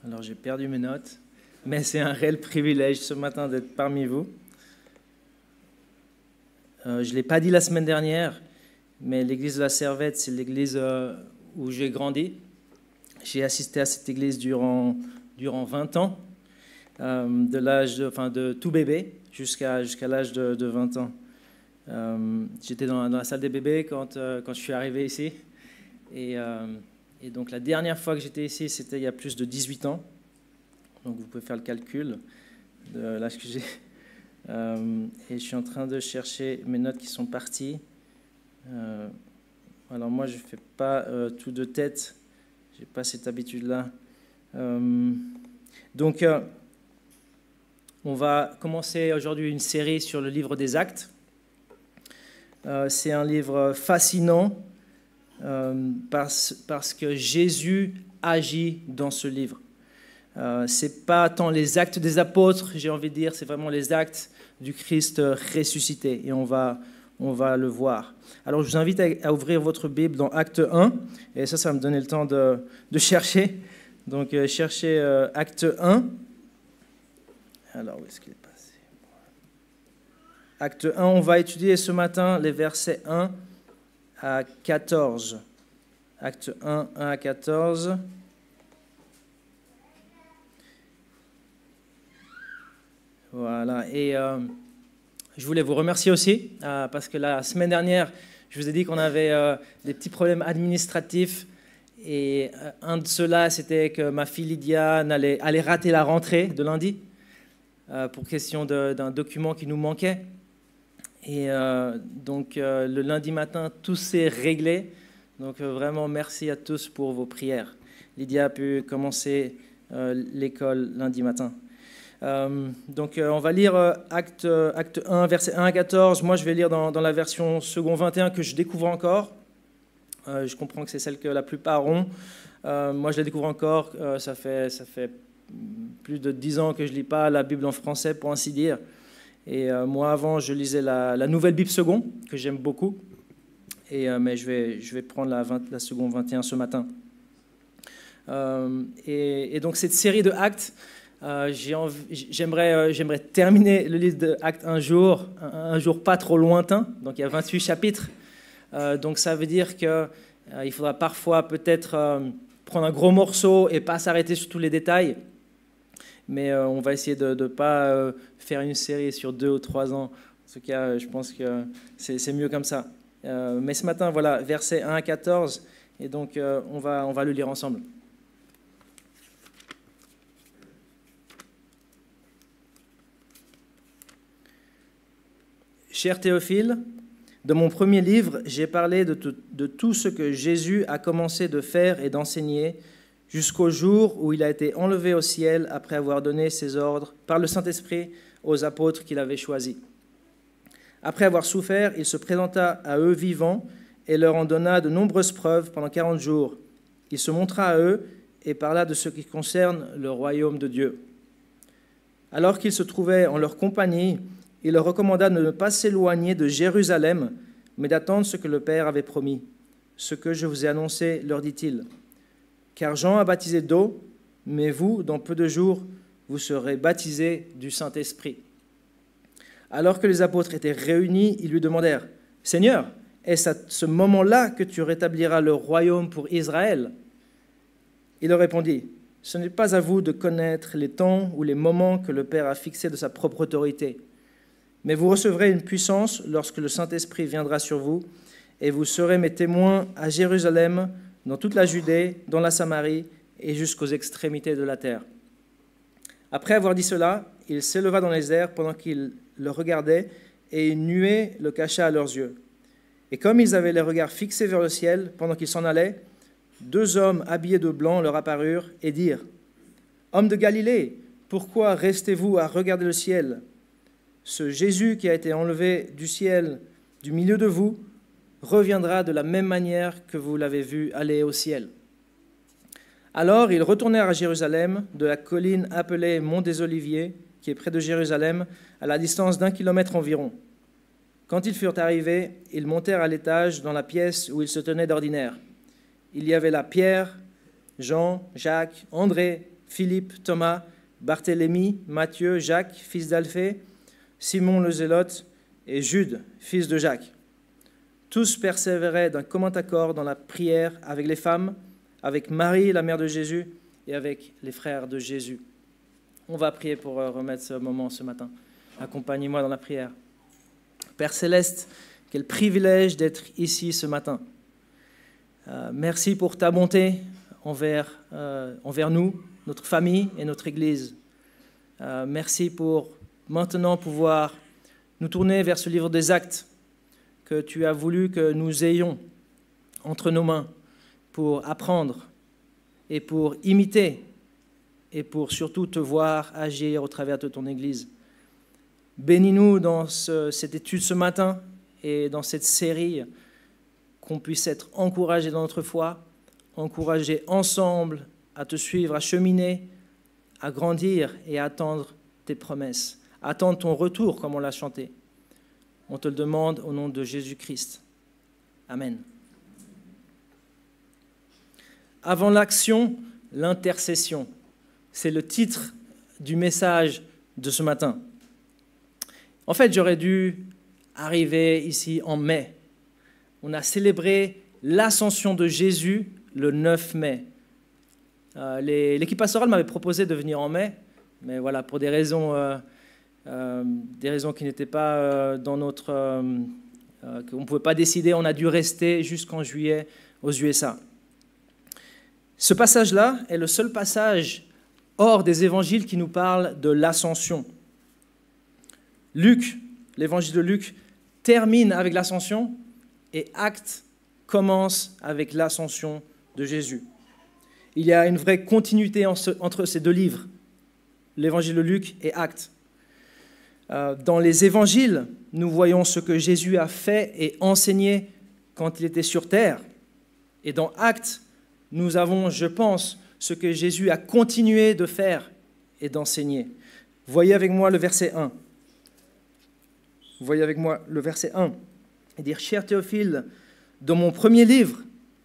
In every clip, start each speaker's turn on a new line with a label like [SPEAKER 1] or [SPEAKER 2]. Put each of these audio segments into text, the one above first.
[SPEAKER 1] Alors j'ai perdu mes notes, mais c'est un réel privilège ce matin d'être parmi vous. Je ne l'ai pas dit la semaine dernière, mais l'église de la Servette, c'est l'église où j'ai grandi. J'ai assisté à cette église durant 20 ans, de tout bébé jusqu'à l'âge de 20 ans. J'étais dans la salle des bébés quand je suis arrivé ici. Et donc la dernière fois que j'étais ici, c'était il y a plus de 18 ans. Donc vous pouvez faire le calcul de l'âge que j'ai. Et je suis en train de chercher mes notes qui sont parties. Alors moi, je ne fais pas tout de tête. Je n'ai pas cette habitude-là. Donc, on va commencer aujourd'hui une série sur le livre des Actes. C'est un livre fascinant parce que Jésus agit dans ce livre. C'est pas tant les actes des apôtres, j'ai envie de dire, c'est vraiment les actes du Christ ressuscité. Et on va le voir. Alors, je vous invite à ouvrir votre Bible dans Acte 1. Et ça va me donner le temps de chercher. Donc, cherchez Acte 1. Alors, où est-ce qu'il est passé? Acte 1, on va étudier ce matin les versets 1 à 14. Acte 1, 1 à 14. Voilà, et je voulais vous remercier aussi, parce que la semaine dernière, je vous ai dit qu'on avait des petits problèmes administratifs, et un de ceux-là, c'était que ma fille Lydia allait rater la rentrée de lundi, pour question d'un document qui nous manquait. Et donc, le lundi matin, tout s'est réglé. Donc, vraiment, merci à tous pour vos prières. Lydia a pu commencer l'école lundi matin. Donc, on va lire acte 1, verset 1 à 14. Moi, je vais lire dans la version second 21 que je découvre encore. Je comprends que c'est celle que la plupart ont. Moi, je la découvre encore. Ça fait plus de 10 ans que je ne lis pas la Bible en français, pour ainsi dire. Et moi, avant, je lisais la nouvelle Bible second, que j'aime beaucoup. Mais je vais prendre la seconde 21 ce matin. Et donc, cette série de actes, j'aimerais terminer le livre d'Actes un jour pas trop lointain. Donc il y a 28 chapitres. Donc ça veut dire qu'il faudra parfois peut-être prendre un gros morceau et pas s'arrêter sur tous les détails. Mais on va essayer de ne pas faire une série sur 2 ou 3 ans. En tout cas, je pense que c'est mieux comme ça. Mais ce matin, voilà, versets 1 à 14. Et donc on va le lire ensemble. Cher Théophile, dans mon premier livre, j'ai parlé de tout ce que Jésus a commencé de faire et d'enseigner jusqu'au jour où il a été enlevé au ciel après avoir donné ses ordres par le Saint-Esprit aux apôtres qu'il avait choisis. Après avoir souffert, il se présenta à eux vivants et leur en donna de nombreuses preuves pendant 40 jours. Il se montra à eux et parla de ce qui concerne le royaume de Dieu. Alors qu'il se trouvait en leur compagnie, il leur recommanda de ne pas s'éloigner de Jérusalem, mais d'attendre ce que le Père avait promis. Ce que je vous ai annoncé, leur dit-il. Car Jean a baptisé d'eau, mais vous, dans peu de jours, vous serez baptisés du Saint-Esprit. Alors que les apôtres étaient réunis, ils lui demandèrent, « Seigneur, est-ce à ce moment-là que tu rétabliras le royaume pour Israël ?» Il leur répondit, « Ce n'est pas à vous de connaître les temps ou les moments que le Père a fixés de sa propre autorité. Mais vous recevrez une puissance lorsque le Saint-Esprit viendra sur vous, et vous serez mes témoins à Jérusalem, dans toute la Judée, dans la Samarie et jusqu'aux extrémités de la terre. » Après avoir dit cela, il s'éleva dans les airs pendant qu'ils le regardaient, et une nuée le cacha à leurs yeux. Et comme ils avaient les regards fixés vers le ciel pendant qu'ils s'en allaient, 2 hommes habillés de blanc leur apparurent et dirent, « Hommes de Galilée, pourquoi restez-vous à regarder le ciel ? Ce Jésus qui a été enlevé du ciel, du milieu de vous, reviendra de la même manière que vous l'avez vu aller au ciel. » Alors ils retournèrent à Jérusalem, de la colline appelée Mont des Oliviers, qui est près de Jérusalem, à la distance d'1 kilomètre environ. Quand ils furent arrivés, ils montèrent à l'étage dans la pièce où ils se tenaient d'ordinaire. Il y avait là Pierre, Jean, Jacques, André, Philippe, Thomas, Barthélemy, Matthieu, Jacques, fils d'Alphée, Simon le Zélote et Jude, fils de Jacques. Tous persévéraient d'un commun accord dans la prière avec les femmes, avec Marie, la mère de Jésus, et avec les frères de Jésus. On va prier pour remettre ce moment ce matin. Accompagnez-moi dans la prière. Père Céleste, quel privilège d'être ici ce matin. Merci pour ta bonté envers nous, notre famille et notre Église. Merci pour maintenant pouvoir nous tourner vers ce livre des Actes que tu as voulu que nous ayons entre nos mains pour apprendre et pour imiter et pour surtout te voir agir au travers de ton Église. Bénis-nous dans cette étude ce matin et dans cette série, qu'on puisse être encouragés dans notre foi, encouragés ensemble à te suivre, à cheminer, à grandir et à attendre tes promesses, à attendre ton retour comme on l'a chanté. On te le demande au nom de Jésus-Christ. Amen. Avant l'action, l'intercession. C'est le titre du message de ce matin. En fait, j'aurais dû arriver ici en mai. On a célébré l'ascension de Jésus le 9 mai. L'équipe pastorale m'avait proposé de venir en mai, mais voilà, pour des raisons qui n'étaient pas dans notre... qu'on ne pouvait pas décider, on a dû rester jusqu'en juillet aux USA. Ce passage-là est le seul passage hors des évangiles qui nous parle de l'ascension. Luc, l'évangile de Luc, termine avec l'ascension et Actes commence avec l'ascension de Jésus. Il y a une vraie continuité entre ces deux livres, l'évangile de Luc et Actes. Dans les évangiles, nous voyons ce que Jésus a fait et enseigné quand il était sur terre. Et dans Actes, nous avons, je pense, ce que Jésus a continué de faire et d'enseigner. Voyez avec moi le verset 1. Voyez avec moi le verset 1. Et dire, cher Théophile, dans mon premier livre,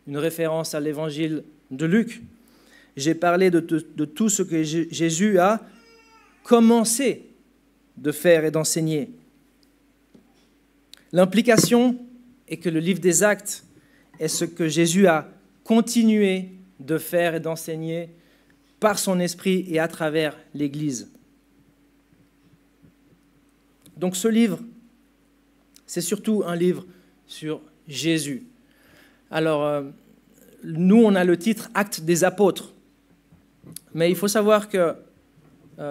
[SPEAKER 1] une référence à l'évangile de Luc, j'ai parlé de tout ce que Jésus a commencé de faire et d'enseigner. L'implication est que le livre des Actes est ce que Jésus a continué de faire et d'enseigner par son esprit et à travers l'Église. Donc ce livre, c'est surtout un livre sur Jésus. Alors, nous, on a le titre « Actes des apôtres ». Mais il faut savoir que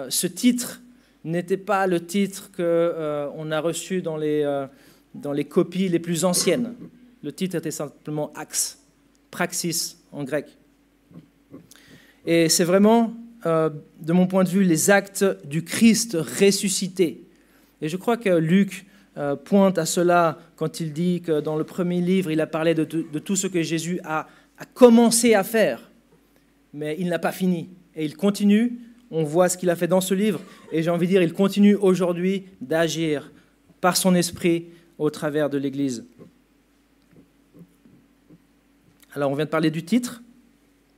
[SPEAKER 1] ce titre n'était pas le titre qu'on a reçu dans les copies les plus anciennes. Le titre était simplement « Ax », « praxis » en grec. Et c'est vraiment, de mon point de vue, les actes du Christ ressuscité. Et je crois que Luc pointe à cela quand il dit que dans le premier livre, il a parlé de tout ce que Jésus a commencé à faire, mais il n'a pas fini. Et il continue, on voit ce qu'il a fait dans ce livre, et j'ai envie de dire, il continue aujourd'hui d'agir par son esprit au travers de l'Église. Alors, on vient de parler du titre.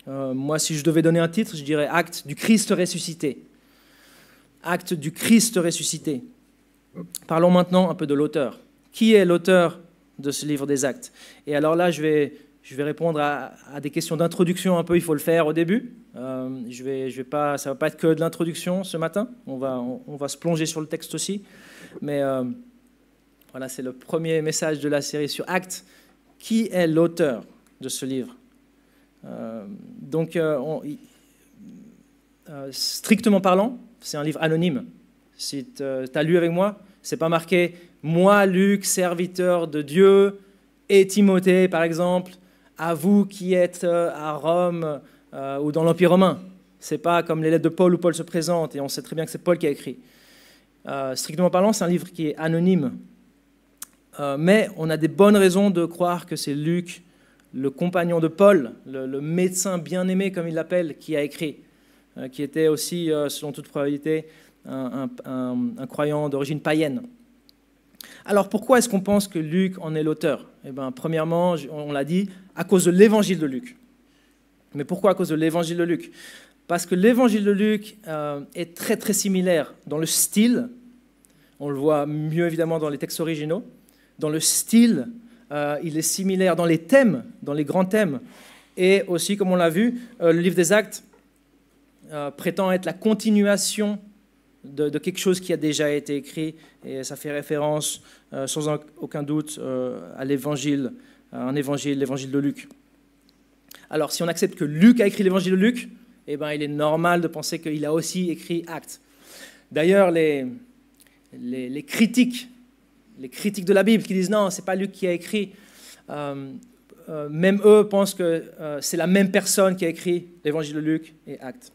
[SPEAKER 1] Moi, si je devais donner un titre, je dirais « Acte du Christ ressuscité ». Acte du Christ ressuscité. Parlons maintenant un peu de l'auteur. Qui est l'auteur de ce livre des Actes? Et alors là, je vais répondre à des questions d'introduction un peu, il faut le faire au début. Ça ne va pas être que de l'introduction ce matin, on va se plonger sur le texte aussi. Mais voilà, c'est le premier message de la série sur Actes. Qui est l'auteur de ce livre? Strictement parlant, c'est un livre anonyme. Si tu as lu avec moi, ce n'est pas marqué « Moi, Luc, serviteur de Dieu, et Timothée, par exemple, à vous qui êtes à Rome ou dans l'Empire romain ». Ce n'est pas comme les lettres de Paul où Paul se présente, et on sait très bien que c'est Paul qui a écrit. Strictement parlant, c'est un livre qui est anonyme. Mais on a des bonnes raisons de croire que c'est Luc, le compagnon de Paul, le médecin bien-aimé, comme il l'appelle, qui a écrit, qui était aussi, selon toute probabilité, un croyant d'origine païenne. Alors pourquoi est-ce qu'on pense que Luc en est l'auteur? Eh bien, premièrement, on l'a dit, à cause de l'évangile de Luc. Mais pourquoi à cause de l'évangile de Luc? Parce que l'évangile de Luc est très très similaire dans le style, on le voit mieux évidemment dans les textes originaux, dans le style, il est similaire dans les thèmes, dans les grands thèmes, et aussi, comme on l'a vu, le livre des Actes prétend être la continuation de quelque chose qui a déjà été écrit, et ça fait référence sans aucun doute à l'évangile, l'évangile de Luc. Alors, si on accepte que Luc a écrit l'évangile de Luc, eh ben, il est normal de penser qu'il a aussi écrit Actes. D'ailleurs, les critiques de la Bible qui disent non, ce n'est pas Luc qui a écrit, même eux pensent que c'est la même personne qui a écrit l'évangile de Luc et Actes,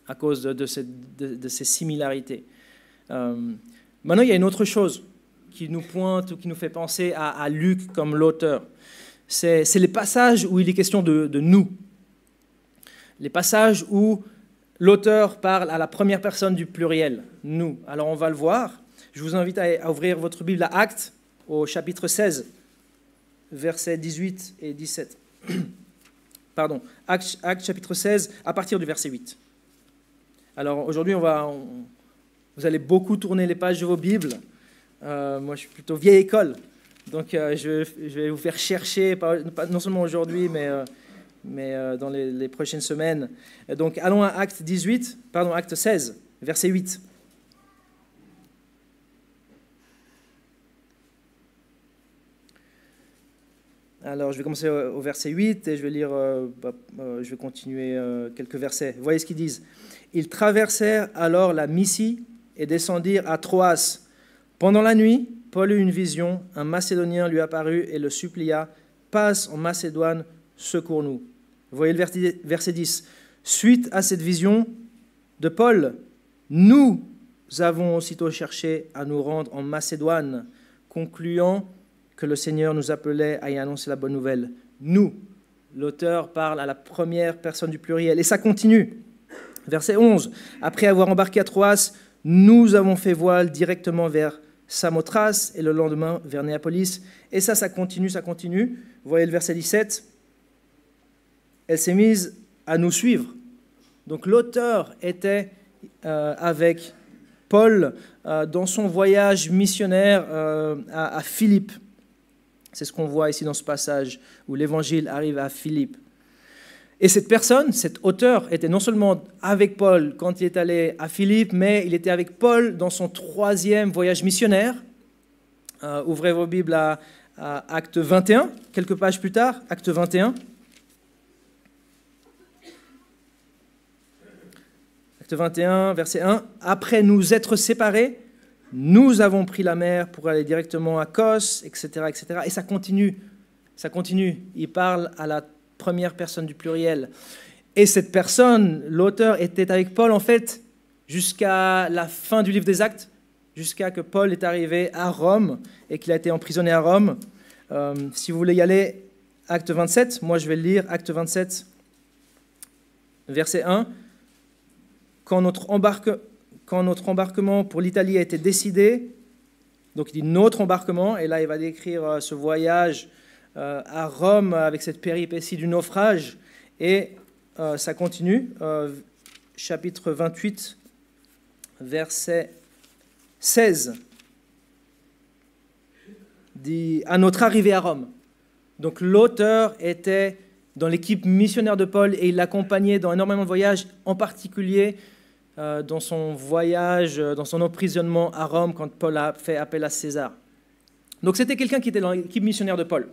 [SPEAKER 1] à cause de ces similarités. Maintenant, il y a une autre chose qui nous pointe ou qui nous fait penser à Luc comme l'auteur. C'est les passages où il est question de nous. Les passages où l'auteur parle à la première personne du pluriel, nous. Alors on va le voir. Je vous invite à ouvrir votre Bible à Actes, au chapitre 16, versets 18 et 17. Pardon, Actes chapitre 16, à partir du verset 8. Alors aujourd'hui, vous allez beaucoup tourner les pages de vos Bibles. Moi, je suis plutôt vieille école, donc je vais vous faire chercher, non seulement aujourd'hui, mais dans les prochaines semaines. Donc allons à Acte 16, verset 8. Alors je vais commencer au verset 8 et je vais lire, je vais continuer quelques versets. Voyez ce qu'ils disent. Ils traversèrent alors la Mysie et descendirent à Troas. Pendant la nuit, Paul eut une vision, un Macédonien lui apparut et le supplia, « Passe en Macédoine, secours-nous. » Voyez le verset 10. Suite à cette vision de Paul, nous avons aussitôt cherché à nous rendre en Macédoine, concluant que le Seigneur nous appelait à y annoncer la bonne nouvelle. Nous, l'auteur parle à la première personne du pluriel. Et ça continue. Verset 11. Après avoir embarqué à Troas, nous avons fait voile directement vers Samothrace et le lendemain vers Néapolis. Et ça continue. Vous voyez le verset 17. Elle s'est mise à nous suivre. Donc l'auteur était avec Paul dans son voyage missionnaire à Philippe. C'est ce qu'on voit ici dans ce passage où l'évangile arrive à Philippe. Et cette personne, cet auteur, était non seulement avec Paul quand il est allé à Philippe, mais il était avec Paul dans son 3e voyage missionnaire. Ouvrez vos Bibles à Acte 21, quelques pages plus tard, Acte 21. Acte 21, verset 1. « Après nous être séparés, nous avons pris la mer pour aller directement à Kos, etc., etc. » Et ça continue. Il parle à la première personne du pluriel. Et cette personne, l'auteur, était avec Paul, en fait, jusqu'à la fin du livre des Actes, jusqu'à que Paul est arrivé à Rome et qu'il a été emprisonné à Rome. Si vous voulez y aller, Acte 27, moi je vais le lire, Acte 27, verset 1. Quand notre embarquement pour l'Italie a été décidé, donc il dit notre embarquement, et là il va décrire ce voyage à Rome avec cette péripétie du naufrage, et ça continue, chapitre 28, verset 16, dit « À notre arrivée à Rome ». Donc l'auteur était dans l'équipe missionnaire de Paul et il l'accompagnait dans énormément de voyages, en particulier dans son voyage, dans son emprisonnement à Rome quand Paul a fait appel à César. Donc c'était quelqu'un qui était dans l'équipe missionnaire de Paul.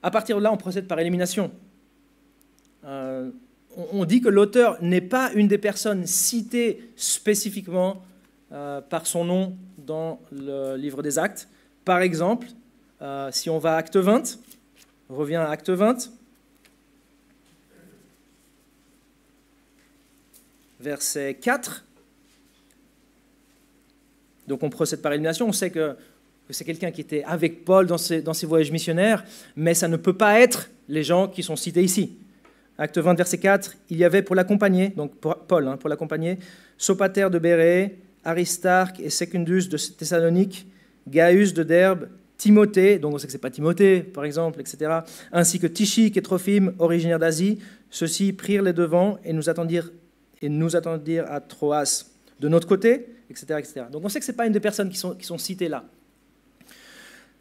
[SPEAKER 1] À partir de là, on procède par élimination. On dit que l'auteur n'est pas une des personnes citées spécifiquement par son nom dans le livre des Actes. Par exemple, si on va à Acte 20, on revient à Acte 20, verset 4. Donc on procède par élimination. On sait que c'est quelqu'un qui était avec Paul dans ses voyages missionnaires, mais ça ne peut pas être les gens qui sont cités ici. Acte 20, verset 4, il y avait pour l'accompagner, donc Paul, pour l'accompagner, Sopater de Bérée, Aristarque et Secundus de Thessalonique, Gaius de Derbe, Timothée, donc on sait que ce n'est pas Timothée, par exemple, etc., ainsi que Tychik et Trophime, originaires d'Asie. Ceux-ci prirent les devants et nous attendirent à Troas de notre côté, etc., etc. Donc on sait que ce n'est pas une des personnes qui sont citées là.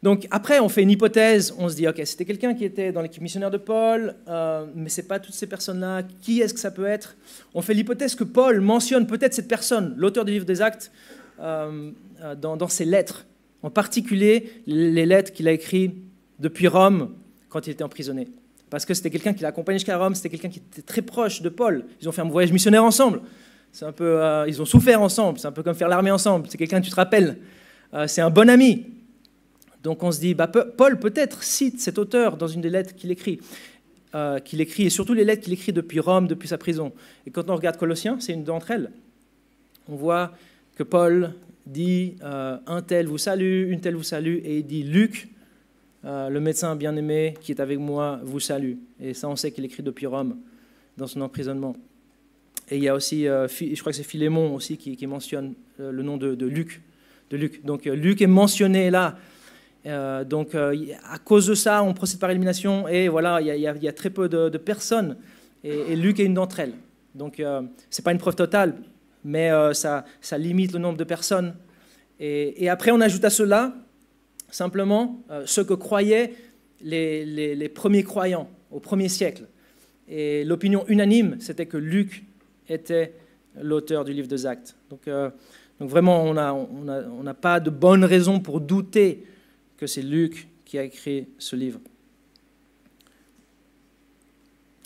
[SPEAKER 1] Donc après, on fait une hypothèse, on se dit, ok, c'était quelqu'un qui était dans l'équipe missionnaire de Paul, mais ce n'est pas toutes ces personnes-là. Qui est-ce que ça peut être? On fait l'hypothèse que Paul mentionne peut-être cette personne, l'auteur du livre des Actes, dans ses lettres. En particulier, les lettres qu'il a écrites depuis Rome, quand il était emprisonné. Parce que c'était quelqu'un qui l'a accompagné jusqu'à Rome, c'était quelqu'un qui était très proche de Paul. Ils ont fait un voyage missionnaire ensemble. C'est un peu, ils ont souffert ensemble, c'est un peu comme faire l'armée ensemble. C'est quelqu'un que tu te rappelles. C'est un bon ami. Donc on se dit, Paul peut-être cite cet auteur dans une des lettres qu'il écrit, et surtout les lettres qu'il écrit depuis Rome, depuis sa prison. Et quand on regarde Colossiens, c'est une d'entre elles. On voit que Paul dit un tel vous salue, une telle vous salue, et il dit Luc, le médecin bien-aimé qui est avec moi, vous salue. Et ça, on sait qu'il écrit depuis Rome, dans son emprisonnement. Et il y a aussi, je crois que c'est Philémon aussi qui mentionne le nom de Luc. Donc Luc est mentionné là. Donc à cause de ça, on procède par élimination, et voilà, il y a très peu de personnes, et Luc est une d'entre elles. Donc ce n'est pas une preuve totale, mais ça limite le nombre de personnes. Et après, on ajoute à cela simplement ce que croyaient les premiers croyants au 1er siècle. Et l'opinion unanime, c'était que Luc était l'auteur du livre des Actes. Donc vraiment, on n'a pas de bonne raison pour douter que c'est Luc qui a écrit ce livre.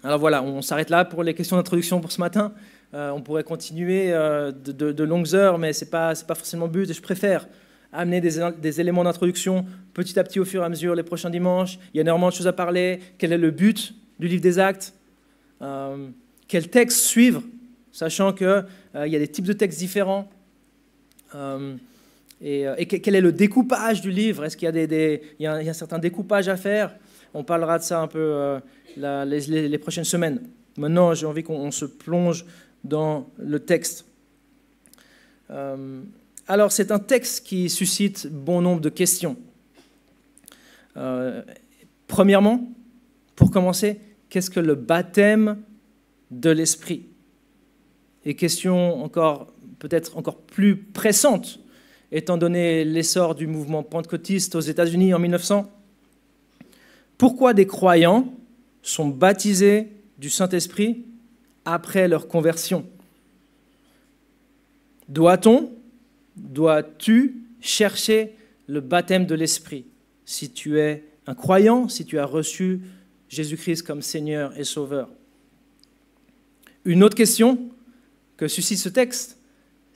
[SPEAKER 1] Alors voilà, on s'arrête là pour les questions d'introduction pour ce matin. On pourrait continuer de longues heures, mais ce n'est pas forcément le but. Et je préfère amener des éléments d'introduction petit à petit au fur et à mesure les prochains dimanches. Il y a énormément de choses à parler. Quel est le but du livre des Actes? Quel texte suivre, sachant qu'il y a des types de textes différents. Et quel est le découpage du livre? Est-ce qu'il y a un certain découpage à faire? On parlera de ça un peu les prochaines semaines. Maintenant, j'ai envie qu'on se plonge dans le texte. Alors, c'est un texte qui suscite bon nombre de questions. Premièrement, pour commencer, qu'est-ce que le baptême de l'Esprit? Et question peut-être encore plus pressante, étant donné l'essor du mouvement pentecôtiste aux États-Unis en 1900. Pourquoi des croyants sont baptisés du Saint-Esprit après leur conversion? Dois-tu chercher le baptême de l'Esprit si tu es un croyant, si tu as reçu Jésus-Christ comme Seigneur et Sauveur? Une autre question que suscite ce texte,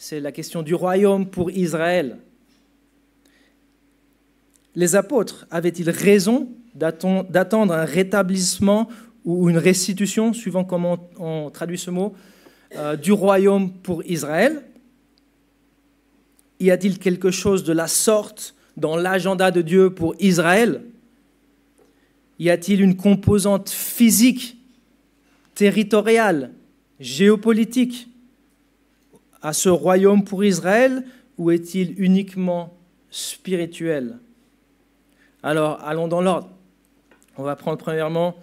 [SPEAKER 1] c'est la question du royaume pour Israël. Les apôtres avaient-ils raison d'attendre un rétablissement ou une restitution, suivant comment on traduit ce mot, du royaume pour Israël? Y a-t-il quelque chose de la sorte dans l'agenda de Dieu pour Israël? Y a-t-il une composante physique, territoriale, géopolitique à ce royaume pour Israël, ou est-il uniquement spirituel? Alors, allons dans l'ordre. On va prendre premièrement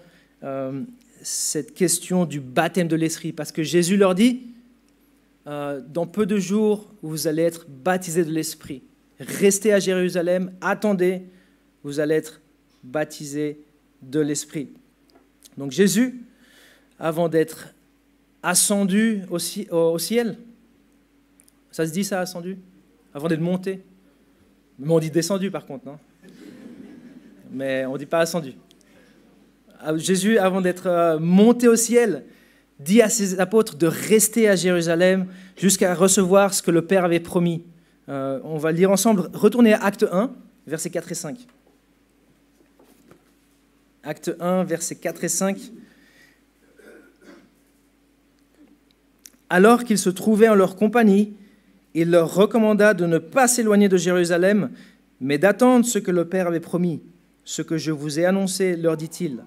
[SPEAKER 1] cette question du baptême de l'Esprit, parce que Jésus leur dit, dans peu de jours, vous allez être baptisés de l'Esprit. Restez à Jérusalem, attendez, vous allez être baptisés de l'Esprit. Donc Jésus, avant d'être ascendu au ciel, ça se dit ça, ascendu? Avant d'être monté? Mais on dit descendu par contre, non? Mais on ne dit pas ascendu. Jésus, avant d'être monté au ciel, dit à ses apôtres de rester à Jérusalem jusqu'à recevoir ce que le Père avait promis. On va le lire ensemble. Retournez à Acte 1, versets 4 et 5. Acte 1, versets 4 et 5. Alors qu'ils se trouvaient en leur compagnie, il leur recommanda de ne pas s'éloigner de Jérusalem, mais d'attendre ce que le Père avait promis. Ce que je vous ai annoncé, leur dit-il.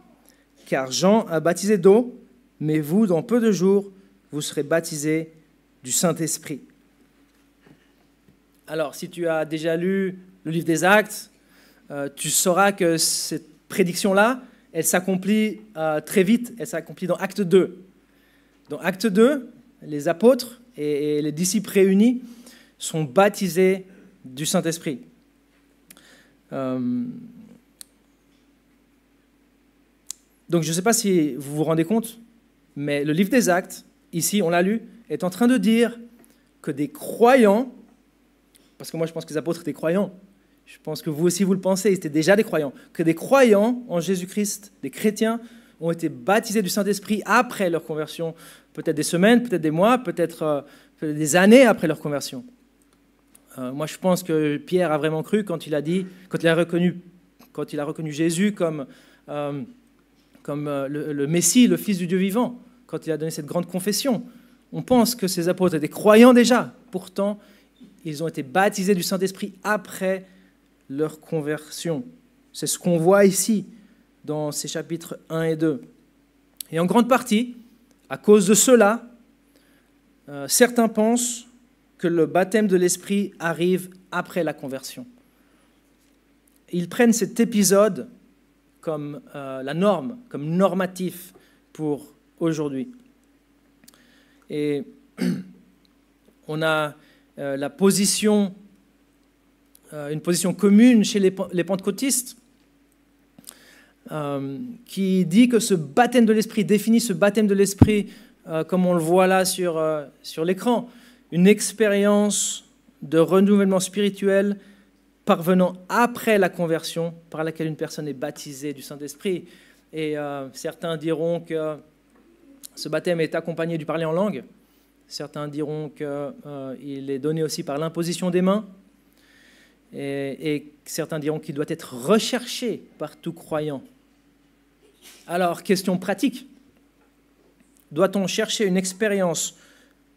[SPEAKER 1] Car Jean a baptisé d'eau, mais vous, dans peu de jours, vous serez baptisés du Saint-Esprit. Alors, si tu as déjà lu le livre des Actes, tu sauras que cette prédiction-là, elle s'accomplit très vite, elle s'accomplit dans Acte 2. Dans Acte 2, les apôtres et les disciples réunis sont baptisés du Saint-Esprit. Donc je ne sais pas si vous vous rendez compte, mais le livre des Actes, ici on l'a lu, est en train de dire que des croyants, parce que moi je pense que les apôtres étaient croyants, je pense que vous aussi vous le pensez, ils étaient déjà des croyants, que des croyants en Jésus-Christ, des chrétiens, ont été baptisés du Saint-Esprit après leur conversion, peut-être des semaines, peut-être des mois, peut-être des années après leur conversion. Moi je pense que Pierre a vraiment cru quand il a reconnu Jésus comme le Messie, le Fils du Dieu vivant, quand il a donné cette grande confession. On pense que ces apôtres étaient croyants déjà, pourtant ils ont été baptisés du Saint-Esprit après leur conversion. C'est ce qu'on voit ici dans ces chapitres 1 et 2. Et en grande partie, à cause de cela, certains pensent que le baptême de l'Esprit arrive après la conversion. Ils prennent cet épisode comme la norme, comme normatif pour aujourd'hui. Et on a une position commune chez les pentecôtistes qui dit que ce baptême de l'Esprit, définit ce baptême de l'Esprit comme on le voit là sur l'écran, une expérience de renouvellement spirituel parvenant après la conversion par laquelle une personne est baptisée du Saint-Esprit. Et certains diront que ce baptême est accompagné du parler en langue. Certains diront qu'il est donné aussi par l'imposition des mains. Et certains diront qu'il doit être recherché par tout croyant. Alors, question pratique. Doit-on chercher une expérience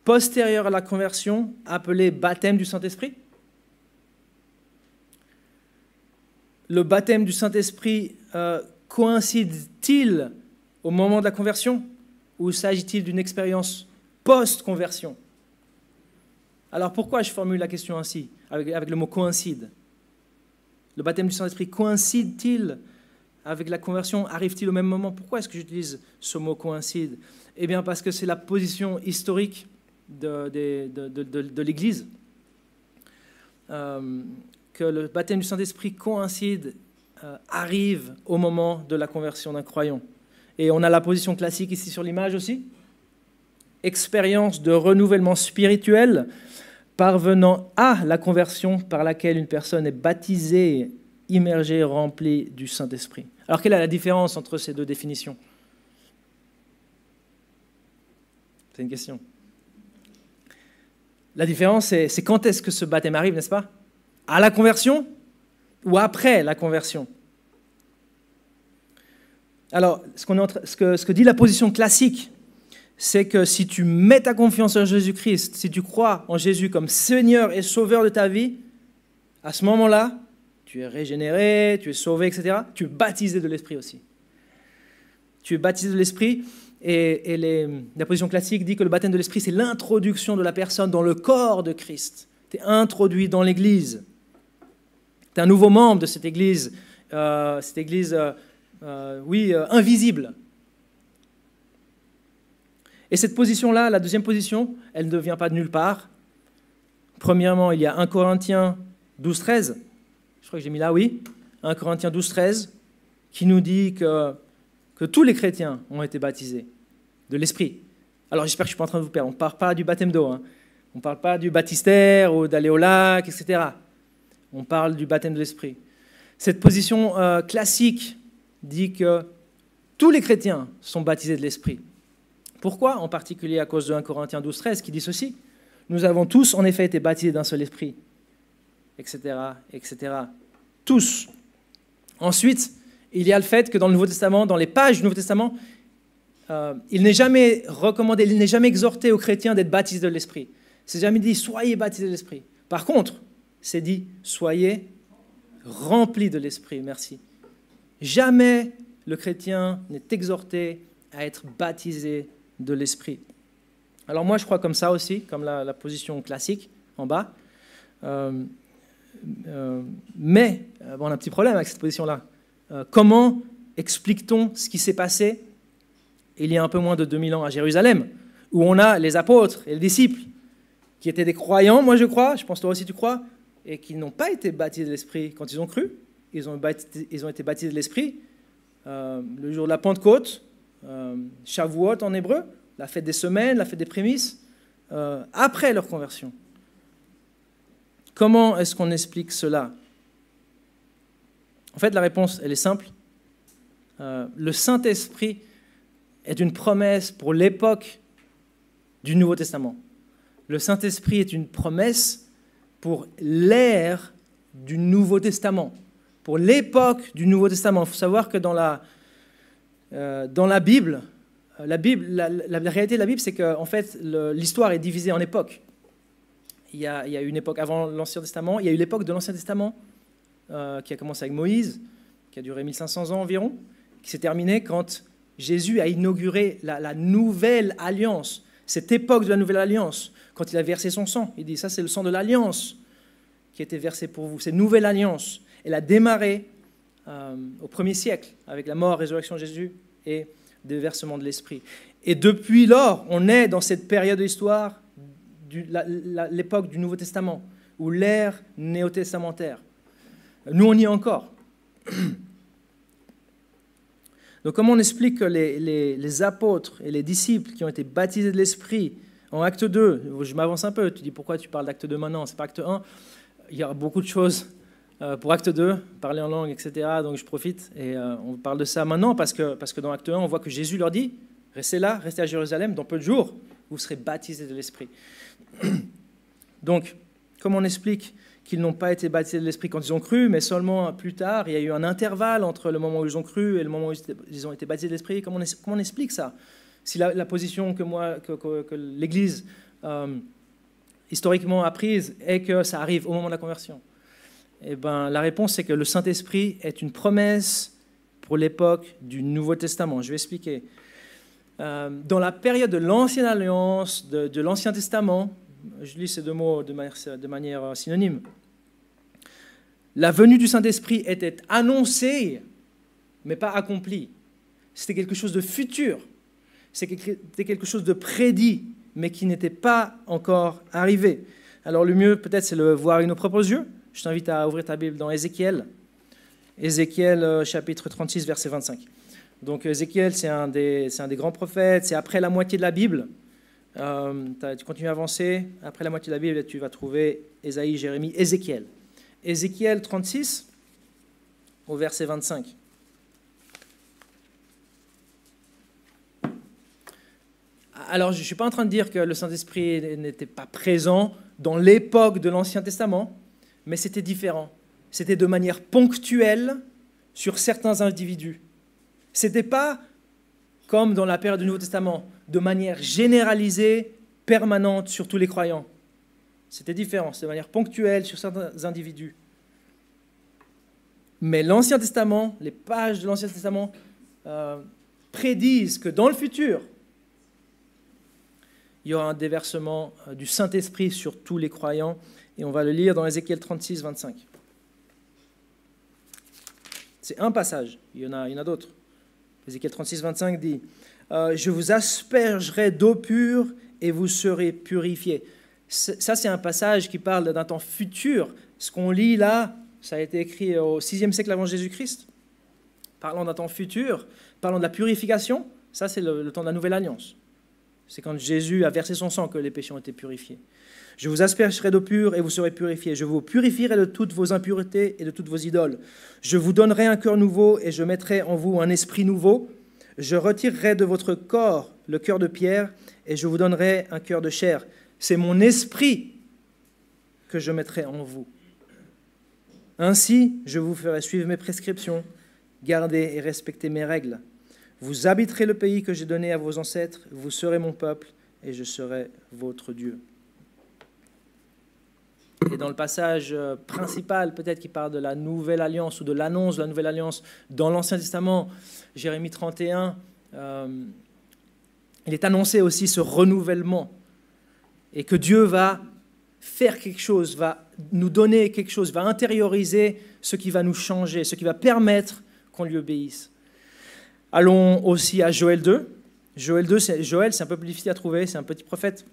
[SPEAKER 1] postérieure à la conversion appelée baptême du Saint-Esprit? Le baptême du Saint-Esprit coïncide-t-il au moment de la conversion ou s'agit-il d'une expérience post-conversion? Alors pourquoi je formule la question ainsi, avec le mot coïncide? Le baptême du Saint-Esprit coïncide-t-il avec la conversion? Arrive-t-il au même moment? Pourquoi est-ce que j'utilise ce mot coïncide? Eh bien parce que c'est la position historique de l'Église. Que le baptême du Saint-Esprit coïncide, arrive au moment de la conversion d'un croyant. Et on a la position classique ici sur l'image aussi. Expérience de renouvellement spirituel parvenant à la conversion par laquelle une personne est baptisée, immergée, remplie du Saint-Esprit. Alors quelle est la différence entre ces deux définitions? C'est une question. La différence, c'est quand est-ce que ce baptême arrive, n'est-ce pas? À la conversion ou après la conversion? Alors, ce que dit la position classique, c'est que si tu mets ta confiance en Jésus-Christ, si tu crois en Jésus comme Seigneur et Sauveur de ta vie, à ce moment-là, tu es régénéré, tu es sauvé, etc. Tu es baptisé de l'Esprit aussi. Tu es baptisé de l'Esprit et la position classique dit que le baptême de l'Esprit, c'est l'introduction de la personne dans le corps de Christ. Tu es introduit dans l'Église. Tu es un nouveau membre de cette Église invisible. Et cette position-là, la deuxième position, elle ne vient pas de nulle part. Premièrement, il y a 1 Corinthiens 12, 13. Je crois que j'ai mis là, oui. 1 Corinthiens 12, 13, qui nous dit que tous les chrétiens ont été baptisés de l'Esprit. Alors j'espère que je ne suis pas en train de vous perdre. On ne parle pas du baptême d'eau. On ne parle pas du baptistère ou d'aller au lac, etc. On parle du baptême de l'Esprit. Cette position classique dit que tous les chrétiens sont baptisés de l'Esprit. Pourquoi? En particulier à cause de 1 Corinthiens 12, 13, qui dit ceci. Nous avons tous, en effet, été baptisés d'un seul esprit, etc., etc. Tous. Ensuite, il y a le fait que dans le Nouveau Testament, dans les pages du Nouveau Testament, il n'est jamais recommandé, il n'est jamais exhorté aux chrétiens d'être baptisés de l'Esprit. C'est jamais dit « soyez baptisés de l'Esprit ». Par contre, c'est dit « soyez remplis de l'Esprit ». Merci. Jamais le chrétien n'est exhorté à être baptisé de l'Esprit. Alors moi, je crois comme ça aussi, comme la position classique en bas. Mais on a un petit problème avec cette position-là. Comment explique-t-on ce qui s'est passé il y a un peu moins de 2000 ans à Jérusalem, où on a les apôtres et les disciples qui étaient des croyants, moi je crois, je pense toi aussi tu crois, et qui n'ont pas été baptisés de l'Esprit quand ils ont cru. Ils ont été baptisés de l'Esprit le jour de la Pentecôte, Shavuot en hébreu, la fête des semaines, la fête des prémices, après leur conversion. Comment est-ce qu'on explique cela? En fait, la réponse, elle est simple. Le Saint-Esprit est une promesse pour l'époque du Nouveau Testament. Le Saint-Esprit est une promesse pour l'ère du Nouveau Testament, pour l'époque du Nouveau Testament. Il faut savoir que dans la Bible, la réalité de la Bible, c'est qu'en fait, l'histoire est divisée en époques. Il y a une époque avant l'Ancien Testament, il y a eu l'époque de l'Ancien Testament, qui a commencé avec Moïse, qui a duré 1500 ans environ, qui s'est terminée quand Jésus a inauguré la nouvelle alliance, cette époque de la nouvelle alliance, quand il a versé son sang. Il dit, ça c'est le sang de l'alliance qui a été versé pour vous. Cette nouvelle alliance, elle a démarré au 1er siècle, avec la mort, résurrection de Jésus et le versement de l'Esprit. Et depuis lors, on est dans cette période de l'histoire, l'époque du Nouveau Testament, ou l'ère néo-testamentaire. Nous, on y est encore. Donc, comment on explique que les apôtres et les disciples qui ont été baptisés de l'Esprit en acte 2, je m'avance un peu, tu dis pourquoi tu parles d'acte 2 maintenant, c'est pas acte 1, il y a beaucoup de choses pour acte 2, parler en langue, etc. Donc, je profite et on parle de ça maintenant parce que dans acte 1, on voit que Jésus leur dit, restez là, restez à Jérusalem, dans peu de jours, vous serez baptisés de l'Esprit. Donc, comment on explique qu'ils n'ont pas été baptisés de l'Esprit quand ils ont cru, mais seulement plus tard, il y a eu un intervalle entre le moment où ils ont cru et le moment où ils ont été baptisés de l'Esprit. Comment on explique ça? Si la position que l'Église historiquement a prise est que ça arrive au moment de la conversion, eh ben, la réponse c'est que le Saint-Esprit est une promesse pour l'époque du Nouveau Testament. Je vais expliquer. Dans la période de l'Ancienne Alliance, de l'Ancien Testament, je lis ces deux mots de manière synonyme. La venue du Saint-Esprit était annoncée, mais pas accomplie. C'était quelque chose de futur. C'était quelque chose de prédit, mais qui n'était pas encore arrivé. Alors le mieux, peut-être, c'est le voir avec nos propres yeux. Je t'invite à ouvrir ta Bible dans Ézéchiel. Ézéchiel, chapitre 36, verset 25. Donc Ézéchiel, c'est un des grands prophètes. C'est après la moitié de la Bible. Tu continues à avancer. Après la moitié de la Bible, tu vas trouver Ésaïe, Jérémie, Ézéchiel. Ézéchiel 36, au verset 25. Alors, je ne suis pas en train de dire que le Saint-Esprit n'était pas présent dans l'époque de l'Ancien Testament, mais c'était différent. C'était de manière ponctuelle sur certains individus. Ce n'était pas comme dans la période du Nouveau Testament, de manière généralisée, permanente sur tous les croyants. C'était différent, c'était de manière ponctuelle sur certains individus. Mais l'Ancien Testament, les pages de l'Ancien Testament prédisent que dans le futur, il y aura un déversement du Saint-Esprit sur tous les croyants. Et on va le lire dans Ézéchiel 36, 25. C'est un passage, il y en a d'autres. Ézéchiel 36, 25 dit « Je vous aspergerai d'eau pure et vous serez purifiés. » Ça, c'est un passage qui parle d'un temps futur. Ce qu'on lit là, ça a été écrit au 6e siècle avant Jésus-Christ. Parlant d'un temps futur, parlant de la purification, ça c'est le temps de la Nouvelle Alliance. C'est quand Jésus a versé son sang que les péchés ont été purifiés. « Je vous aspergerai d'eau pure et vous serez purifiés. Je vous purifierai de toutes vos impuretés et de toutes vos idoles. Je vous donnerai un cœur nouveau et je mettrai en vous un esprit nouveau. Je retirerai de votre corps le cœur de pierre et je vous donnerai un cœur de chair. C'est mon esprit que je mettrai en vous. Ainsi, je vous ferai suivre mes prescriptions, garder et respecter mes règles. Vous habiterez le pays que j'ai donné à vos ancêtres, vous serez mon peuple et je serai votre Dieu. » Et dans le passage principal, peut-être qui parle de la nouvelle alliance ou de l'annonce de la nouvelle alliance dans l'Ancien Testament, Jérémie 31, il est annoncé aussi ce renouvellement et que Dieu va faire quelque chose, va nous donner quelque chose, va intérioriser ce qui va nous changer, ce qui va permettre qu'on lui obéisse. Allons aussi à Joël 2. Joël 2, c'est un peu plus difficile à trouver, c'est un petit prophète.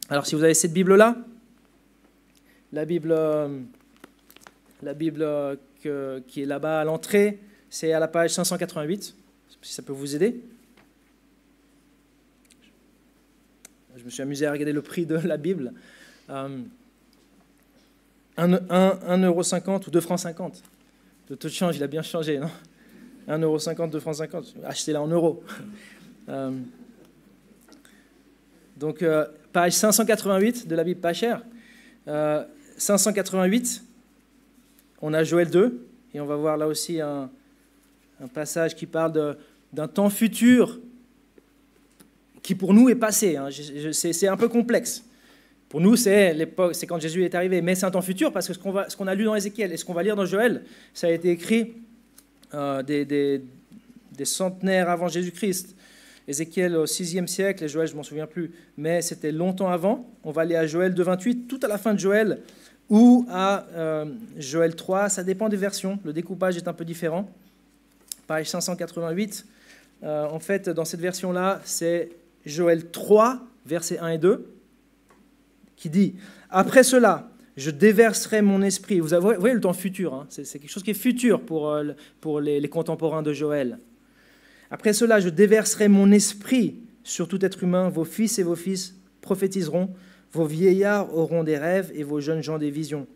[SPEAKER 1] Alors si vous avez cette Bible-là, la Bible qui est là-bas à l'entrée, c'est à la page 588, si ça peut vous aider. Je me suis amusé à regarder le prix de la Bible. 1,50 € ou 2,50 francs. Le taux de change, il a bien changé, non ? 1,50 €, 2,50 francs. Achetez-la en euros. Donc, page 588 de la Bible pas chère. 588, on a Joël 2, et on va voir là aussi un passage qui parle d'un temps futur qui pour nous est passé. Hein. C'est un peu complexe. Pour nous, c'est l'époque, c'est quand Jésus est arrivé, mais c'est un temps futur parce que ce qu'on a lu dans Ézéchiel et ce qu'on va lire dans Joël, ça a été écrit des centenaires avant Jésus-Christ. Ézéchiel au 6e siècle, et Joël, je ne m'en souviens plus, mais c'était longtemps avant. On va aller à Joël 2,28, tout à la fin de Joël, ou à Joël 3, ça dépend des versions, le découpage est un peu différent. Page 588, en fait, dans cette version-là, c'est Joël 3, versets 1 et 2, qui dit « Après cela, je déverserai mon esprit ». Vous voyez le temps futur, hein, c'est quelque chose qui est futur pour les contemporains de Joël. « Après cela, je déverserai mon esprit sur tout être humain. Vos fils et vos fils prophétiseront, vos vieillards auront des rêves et vos jeunes gens des visions.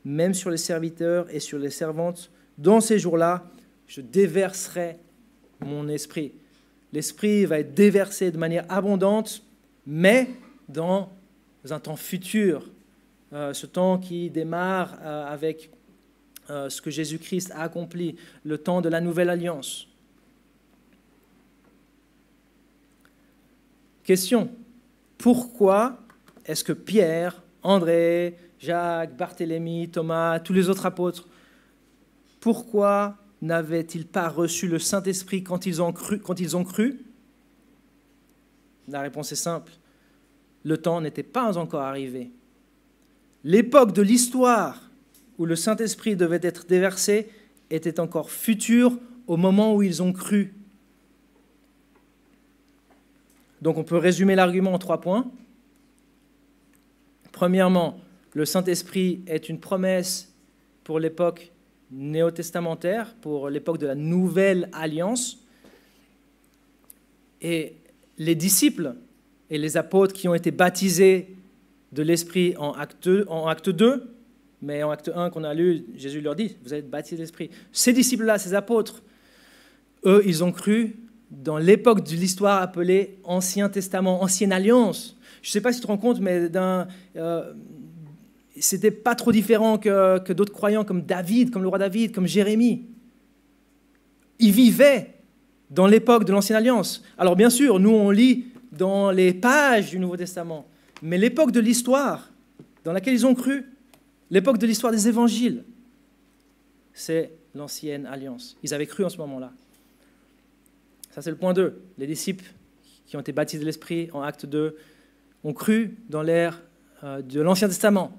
[SPEAKER 1] Même sur les serviteurs et sur les servantes, dans ces jours-là, je déverserai mon esprit. » L'esprit va être déversé de manière abondante, mais dans un temps futur, ce temps qui démarre avec ce que Jésus-Christ a accompli, le temps de la nouvelle alliance. Question, pourquoi est-ce que Pierre, André, Jacques, Barthélemy, Thomas, tous les autres apôtres, pourquoi n'avaient-ils pas reçu le Saint-Esprit quand ils ont cru? La réponse est simple. Le temps n'était pas encore arrivé. L'époque de l'histoire où le Saint-Esprit devait être déversé était encore future au moment où ils ont cru. Donc on peut résumer l'argument en 3 points. Premièrement, le Saint-Esprit est une promesse pour l'époque néo-testamentaire, pour l'époque de la nouvelle alliance. Et les disciples et les apôtres qui ont été baptisés de l'Esprit en acte 2, mais en acte 1 qu'on a lu, Jésus leur dit, vous êtes baptisés de l'Esprit. Ces disciples-là, ces apôtres, eux, ils ont cru dans l'époque de l'histoire appelée Ancien Testament, Ancienne Alliance. Je ne sais pas si tu te rends compte, mais c'était pas trop différent que d'autres croyants comme David, comme le roi David, comme Jérémie. Ils vivaient dans l'époque de l'Ancienne Alliance. Alors bien sûr, nous on lit dans les pages du Nouveau Testament, mais l'époque de l'histoire dans laquelle ils ont cru, l'époque de l'histoire des évangiles, c'est l'Ancienne Alliance. Ils avaient cru en ce moment-là. Ça c'est le point 2. Les disciples qui ont été baptisés de l'Esprit en acte 2 ont cru dans l'ère de l'Ancien Testament.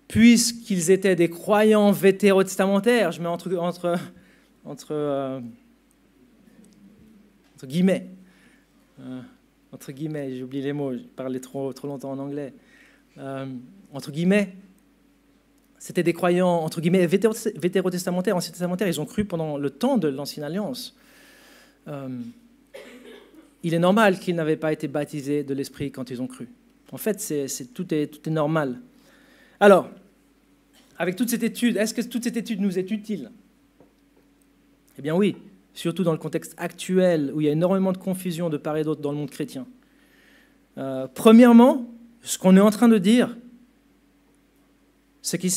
[SPEAKER 1] Puisqu'ils étaient des croyants vétérotestamentaires, je mets entre guillemets, j'ai oublié les mots, j'ai parlé trop longtemps en anglais, entre guillemets, c'était des croyants, entre guillemets, vétérotestamentaires, anciens testamentaires, ils ont cru pendant le temps de l'Ancienne Alliance. Il est normal qu'ils n'avaient pas été baptisés de l'Esprit quand ils ont cru. En fait, tout est normal. Alors, avec toute cette étude, est-ce que toute cette étude nous est utile? Eh bien oui, surtout dans le contexte actuel où il y a énormément de confusion de part et d'autre dans le monde chrétien. Premièrement, ce qu'on est en train de dire, c'est que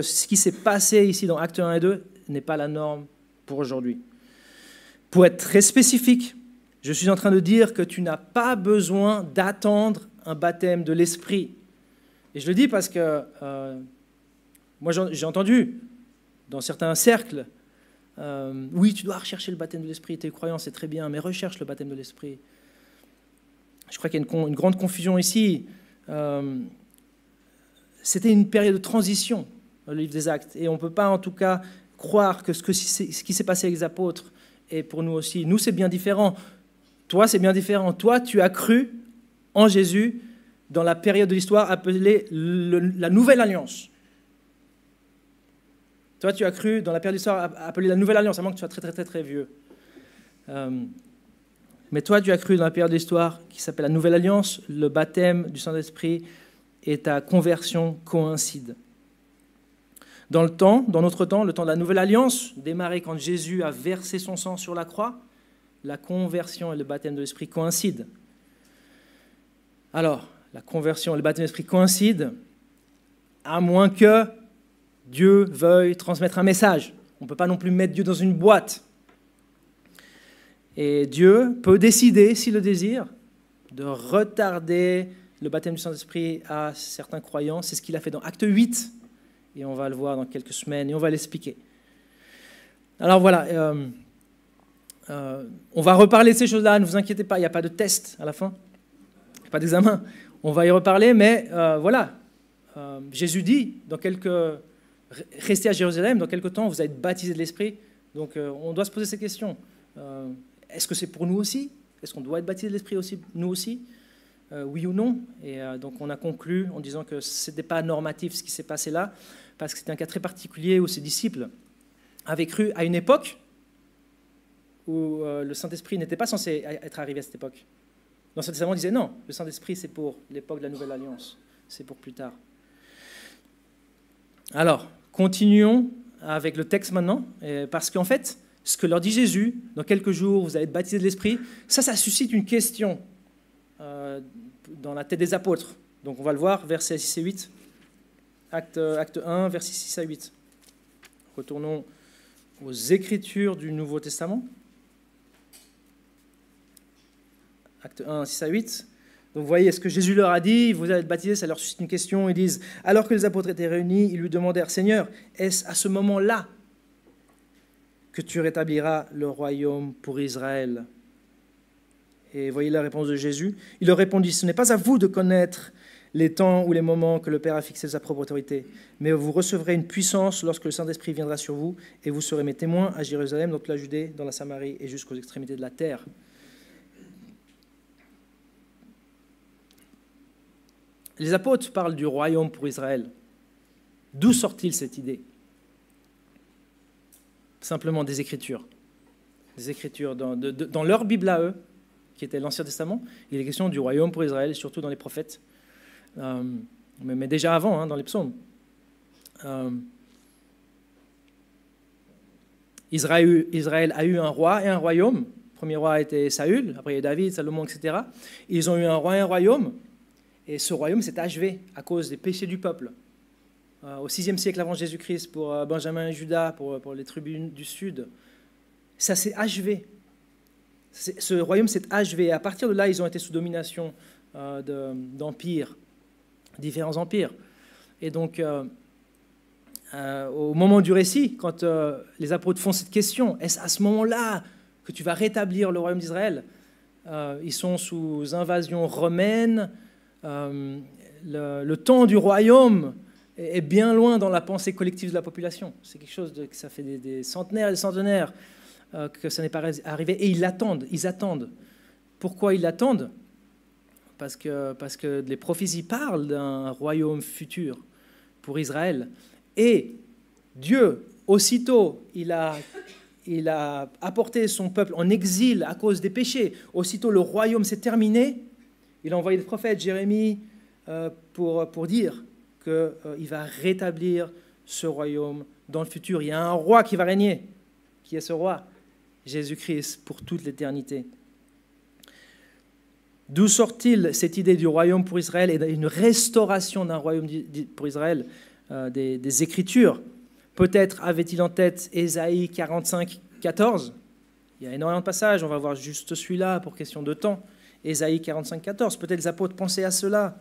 [SPEAKER 1] ce qui s'est passé ici dans Actes 1 et 2 n'est pas la norme pour aujourd'hui. Pour être très spécifique, je suis en train de dire que tu n'as pas besoin d'attendre un baptême de l'Esprit. Et je le dis parce que moi j'ai entendu dans certains cercles, oui, tu dois rechercher le baptême de l'Esprit, tes croyants, c'est très bien, mais recherche le baptême de l'Esprit. Je crois qu'il y a une grande confusion ici. c'était une période de transition, le livre des Actes. Et on ne peut pas en tout cas croire que ce qui s'est passé avec les apôtres est pour nous aussi. Nous, c'est bien différent. Toi, c'est bien différent. Toi, tu as cru en Jésus dans la période de l'histoire appelée la Nouvelle Alliance. Toi, tu as cru dans la période de l'histoire appelée la Nouvelle Alliance, à moins que tu sois très, très, très, très vieux. Mais toi, tu as cru dans la période de l'histoire qui s'appelle la Nouvelle Alliance, le baptême du Saint-Esprit et ta conversion coïncident. Dans notre temps, le temps de la Nouvelle Alliance, démarré quand Jésus a versé son sang sur la croix, la conversion et le baptême de l'Esprit coïncident. Alors, la conversion et le baptême de l'Esprit coïncident, à moins que Dieu veuille transmettre un message. On ne peut pas non plus mettre Dieu dans une boîte. Et Dieu peut décider, s'il le désire, de retarder le baptême du Saint-Esprit à certains croyants. C'est ce qu'il a fait dans Acte 8. Et on va le voir dans quelques semaines et on va l'expliquer. Alors voilà, on va reparler de ces choses-là, ne vous inquiétez pas, il n'y a pas de test à la fin, il n'y a pas d'examen. On va y reparler, mais voilà, Jésus dit, restez à Jérusalem, dans quelques temps, vous allez être baptisés de l'Esprit. Donc on doit se poser ces questions. Est-ce que c'est pour nous aussi? Est-ce qu'on doit être baptisé de l'Esprit aussi, nous aussi? Oui ou non? Et donc on a conclu en disant que ce n'était pas normatif ce qui s'est passé là, parce que c'était un cas très particulier où ses disciples avaient cru à une époque où le Saint-Esprit n'était pas censé être arrivé à cette époque. L'Ancien Testament disait non, le Saint-Esprit c'est pour l'époque de la Nouvelle Alliance, c'est pour plus tard. Alors, continuons avec le texte maintenant, parce qu'en fait, ce que leur dit Jésus, dans quelques jours vous allez être baptisés de l'Esprit, ça suscite une question dans la tête des apôtres. Donc on va le voir, versets 6 et 8. Acte 1, versets 6 à 8. Retournons aux Écritures du Nouveau Testament. Acte 1, 6 à 8. Donc vous voyez ce que Jésus leur a dit, vous allez être baptisés, ça leur suscite une question. Ils disent, alors que les apôtres étaient réunis, ils lui demandèrent, Seigneur, est-ce à ce moment-là que tu rétabliras le royaume pour Israël? Et voyez la réponse de Jésus. Il leur répondit, ce n'est pas à vous de connaître les temps ou les moments que le Père a fixés de sa propre autorité, mais vous recevrez une puissance lorsque le Saint-Esprit viendra sur vous, et vous serez mes témoins à Jérusalem, donc la Judée, dans la Samarie et jusqu'aux extrémités de la terre. Les apôtres parlent du royaume pour Israël. D'où sort-il cette idée? Simplement des Écritures. Des Écritures dans leur Bible à eux, qui était l'Ancien Testament, il est question du royaume pour Israël, surtout dans les prophètes, mais déjà avant, dans les psaumes. Israël a eu un roi et un royaume. Le premier roi était Saül, après il y a David, Salomon, etc. Ils ont eu un roi et un royaume, et ce royaume s'est achevé à cause des péchés du peuple. Au VIe siècle avant Jésus-Christ, pour Benjamin et Juda, pour les tribus du sud, ça s'est achevé. Ce royaume s'est achevé. Et à partir de là, ils ont été sous domination d'empires, différents empires. Et donc, au moment du récit, quand les apôtres font cette question, est-ce à ce moment-là que tu vas rétablir le royaume d'Israël? Ils sont sous invasion romaine. Le temps du royaume est bien loin dans la pensée collective de la population. C'est quelque chose que ça fait des centenaires et des centenaires que ça n'est pas arrivé. Et ils attendent. Pourquoi ils l'attendent? Parce que les prophéties parlent d'un royaume futur pour Israël. Et Dieu, aussitôt, il a apporté son peuple en exil à cause des péchés. Aussitôt, le royaume s'est terminé. Il a envoyé le prophète Jérémie pour dire qu'il va rétablir ce royaume dans le futur. Il y a un roi qui va régner. Qui est ce roi? Jésus-Christ pour toute l'éternité. D'où sort-il cette idée du royaume pour Israël et d'une restauration d'un royaume pour Israël des Écritures? Peut-être avait-il en tête Ésaïe 45, 14. Il y a énormément de passages, on va voir juste celui-là pour question de temps. Ésaïe 45, 14. Peut-être les apôtres pensaient à cela.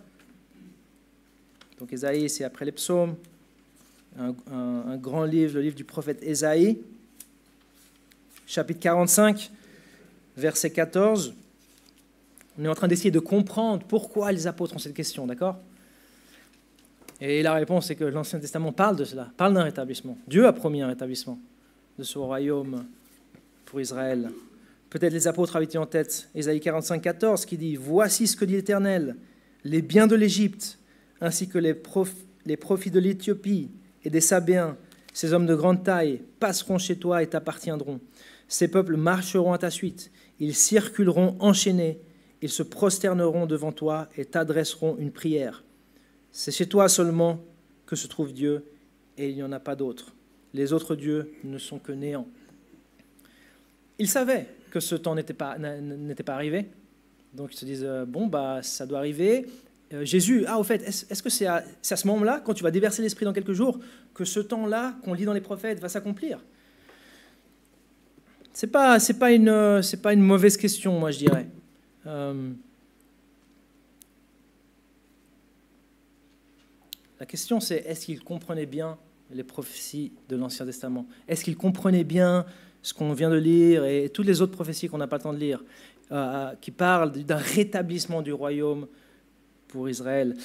[SPEAKER 1] Donc Ésaïe, c'est après les psaumes, un grand livre, le livre du prophète Ésaïe. Chapitre 45, verset 14. On est en train d'essayer de comprendre pourquoi les apôtres ont cette question, d'accord? Et la réponse est que l'Ancien Testament parle de cela, parle d'un rétablissement. Dieu a promis un rétablissement de ce royaume pour Israël. Peut-être les apôtres avaient en tête Ésaïe 45, 14 qui dit « Voici ce que dit l'Éternel, les biens de l'Égypte, ainsi que les profits de l'Éthiopie et des Sabéens, ces hommes de grande taille, passeront chez toi et t'appartiendront. Ces peuples marcheront à ta suite, ils circuleront enchaînés, ils se prosterneront devant toi et t'adresseront une prière. C'est chez toi seulement que se trouve Dieu, et il n'y en a pas d'autre. Les autres dieux ne sont que néant. » Ils savaient que ce temps n'était pas arrivé, donc ils se disent bon, bah, ça doit arriver. Jésus, au fait, est-ce que c'est à ce moment-là, quand tu vas déverser l'Esprit dans quelques jours, que ce temps-là qu'on lit dans les prophètes va s'accomplir? C'est pas une mauvaise question, moi je dirais. La question c'est, est-ce qu'ils comprenaient bien les prophéties de l'Ancien Testament? Est-ce qu'ils comprenaient bien ce qu'on vient de lire et toutes les autres prophéties qu'on n'a pas le temps de lire, qui parlent d'un rétablissement du royaume pour Israël?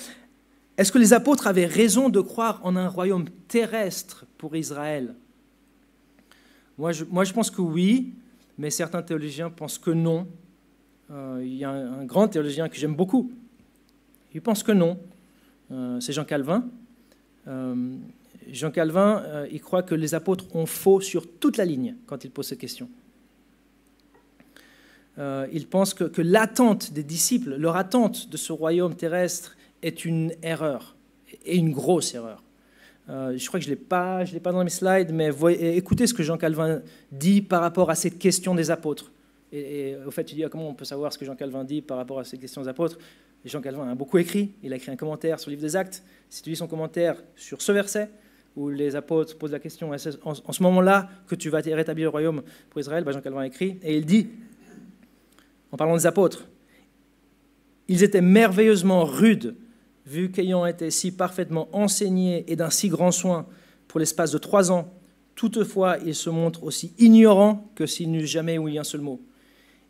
[SPEAKER 1] Est-ce que les apôtres avaient raison de croire en un royaume terrestre pour Israël? Moi, je pense que oui, mais certains théologiens pensent que non. Il y a un grand théologien que j'aime beaucoup. Il pense que non. C'est Jean Calvin. Jean Calvin, il croit que les apôtres ont faux sur toute la ligne quand il pose cette question. Il pense que l'attente des disciples, leur attente de ce royaume terrestre est une erreur, et une grosse erreur. Je crois que je ne l'ai pas dans mes slides, mais écoutez ce que Jean Calvin dit par rapport à cette question des apôtres. Et au fait, tu dis, comment on peut savoir ce que Jean Calvin dit par rapport à cette question des apôtres? Et Jean Calvin a beaucoup écrit, il a écrit un commentaire sur le livre des Actes. Si tu lis son commentaire sur ce verset, où les apôtres posent la question, en ce moment-là que tu vas rétablir le royaume pour Israël, Jean Calvin a écrit, et il dit, en parlant des apôtres, « Ils étaient merveilleusement rudes, vu qu'ayant été si parfaitement enseignés et d'un si grand soin pour l'espace de 3 ans, toutefois ils se montrent aussi ignorants que s'ils n'eussent jamais ouï un seul mot.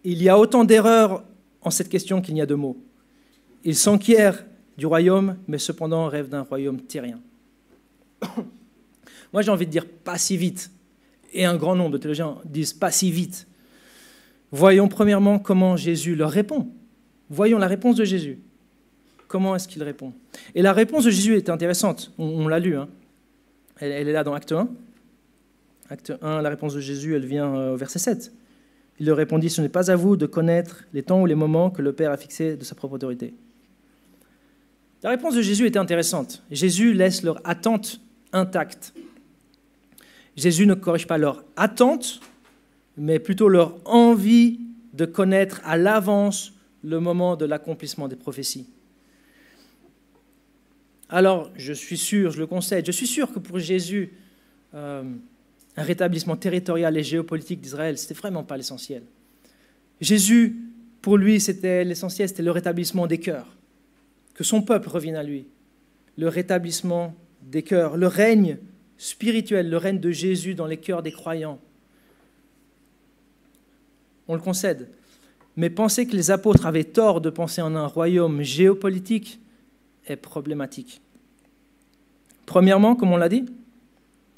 [SPEAKER 1] Il y a autant d'erreurs en cette question qu'il n'y a de mots. Ils s'enquièrent du royaume, mais cependant rêvent d'un royaume terrien. » Moi, j'ai envie de dire pas si vite. Et un grand nombre de théologiens disent pas si vite. Voyons premièrement comment Jésus leur répond. Voyons la réponse de Jésus. Comment est-ce qu'il répond? Et la réponse de Jésus est intéressante. On l'a lu. Hein. Elle est là dans Acte 1. Acte 1, la réponse de Jésus, elle vient au verset 7. Il leur répondit, « Ce n'est pas à vous de connaître les temps ou les moments que le Père a fixés de sa propre autorité. » La réponse de Jésus était intéressante. Jésus laisse leur attente intacte. Jésus ne corrige pas leur attente, mais plutôt leur envie de connaître à l'avance le moment de l'accomplissement des prophéties. Alors, je suis sûr, je le concède, je suis sûr que pour Jésus, un rétablissement territorial et géopolitique d'Israël, ce n'était vraiment pas l'essentiel. Jésus, pour lui, c'était l'essentiel, c'était le rétablissement des cœurs, que son peuple revienne à lui, le rétablissement des cœurs, le règne spirituel, le règne de Jésus dans les cœurs des croyants. On le concède. Mais penser que les apôtres avaient tort de penser en un royaume géopolitique est problématique. Premièrement, comme on l'a dit,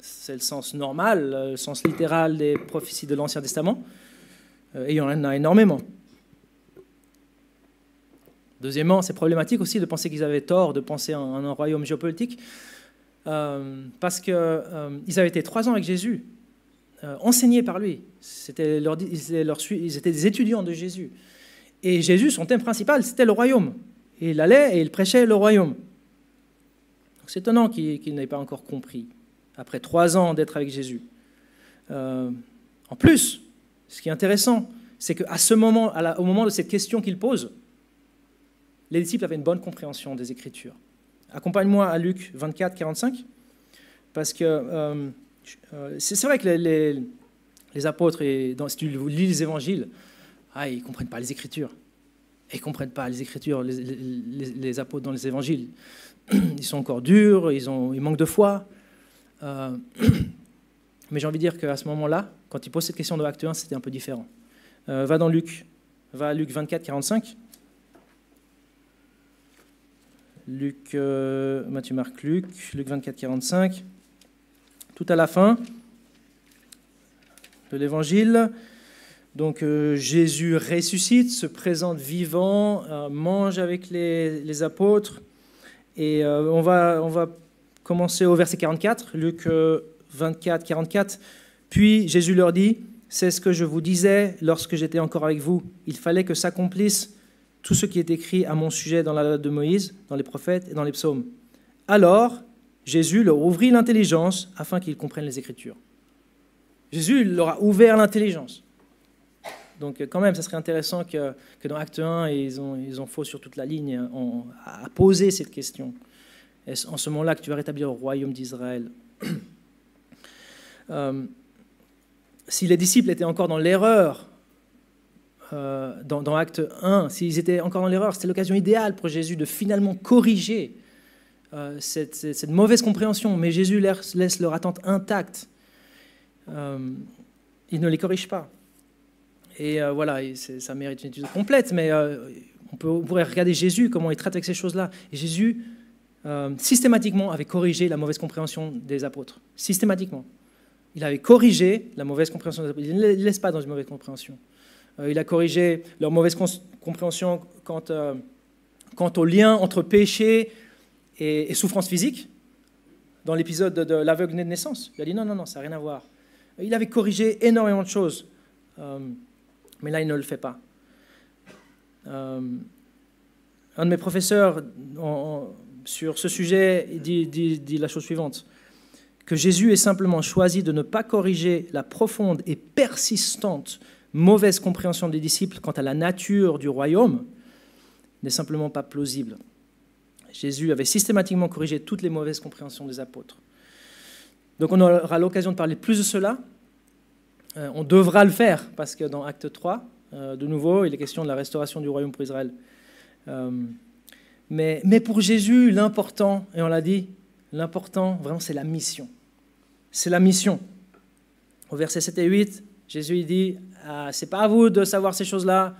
[SPEAKER 1] c'est le sens normal, le sens littéral des prophéties de l'Ancien Testament, et il y en a énormément. Deuxièmement, c'est problématique aussi de penser qu'ils avaient tort de penser en un royaume géopolitique, parce qu'ils avaient été 3 ans avec Jésus, enseignés par lui. Ils étaient des étudiants de Jésus. Et Jésus, son thème principal, c'était le royaume. Et il allait et il prêchait le royaume. C'est étonnant qu'il n'ait pas encore compris, après 3 ans d'être avec Jésus. En plus, ce qui est intéressant, c'est qu'à ce moment, au moment de cette question qu'il pose, les disciples avaient une bonne compréhension des Écritures. Accompagne-moi à Luc 24, 45, parce que c'est vrai que les apôtres, si tu lis les évangiles, ils ne comprennent pas les Écritures. Ils ne comprennent pas les Écritures, les apôtres dans les évangiles. Ils sont encore durs, ils manquent de foi. Mais j'ai envie de dire qu'à ce moment-là, quand il pose cette question de Acte 1, c'était un peu différent. Va à Luc 24, 45. Luc, Matthieu, Marc, Luc 24, 45. Tout à la fin de l'Évangile. Donc Jésus ressuscite, se présente vivant, mange avec les apôtres. Et on va commencer au verset 44, Luc 24, 44. Puis Jésus leur dit, « C'est ce que je vous disais lorsque j'étais encore avec vous. Il fallait que s'accomplisse tout ce qui est écrit à mon sujet dans la loi de Moïse, dans les prophètes et dans les psaumes. » Alors, Jésus leur ouvrit l'intelligence afin qu'ils comprennent les Écritures. Jésus leur a ouvert l'intelligence. Donc quand même, ça serait intéressant que dans Acte 1, ils ont faux sur toute la ligne à poser cette question. Est-ce en ce moment-là que tu vas rétablir le royaume d'Israël? Si les disciples étaient encore dans l'erreur, dans Acte 1, s'ils étaient encore dans l'erreur, c'était l'occasion idéale pour Jésus de finalement corriger cette mauvaise compréhension. Mais Jésus laisse leur attente intacte. Il ne les corrige pas. Et voilà, ça mérite une étude complète, mais on pourrait regarder Jésus, comment il traite avec ces choses-là. Et Jésus, systématiquement, avait corrigé la mauvaise compréhension des apôtres. Systématiquement. Il avait corrigé la mauvaise compréhension des apôtres. Il ne les laisse pas dans une mauvaise compréhension. Il a corrigé leur mauvaise compréhension quant au lien entre péché et souffrance physique. Dans l'épisode de l'aveugle né de naissance, il a dit non, ça n'a rien à voir. Il avait corrigé énormément de choses. Mais là, il ne le fait pas. Un de mes professeurs sur ce sujet dit la chose suivante, que Jésus ait simplement choisi de ne pas corriger la profonde et persistante mauvaise compréhension des disciples quant à la nature du royaume n'est simplement pas plausible. Jésus avait systématiquement corrigé toutes les mauvaises compréhensions des apôtres. Donc on aura l'occasion de parler plus de cela. On devra le faire, parce que dans Acte 3, de nouveau, il est question de la restauration du royaume pour Israël. Mais pour Jésus, l'important, et on l'a dit, l'important, vraiment, c'est la mission. C'est la mission. Au verset 7 et 8, Jésus il dit, c'est pas à vous de savoir ces choses-là,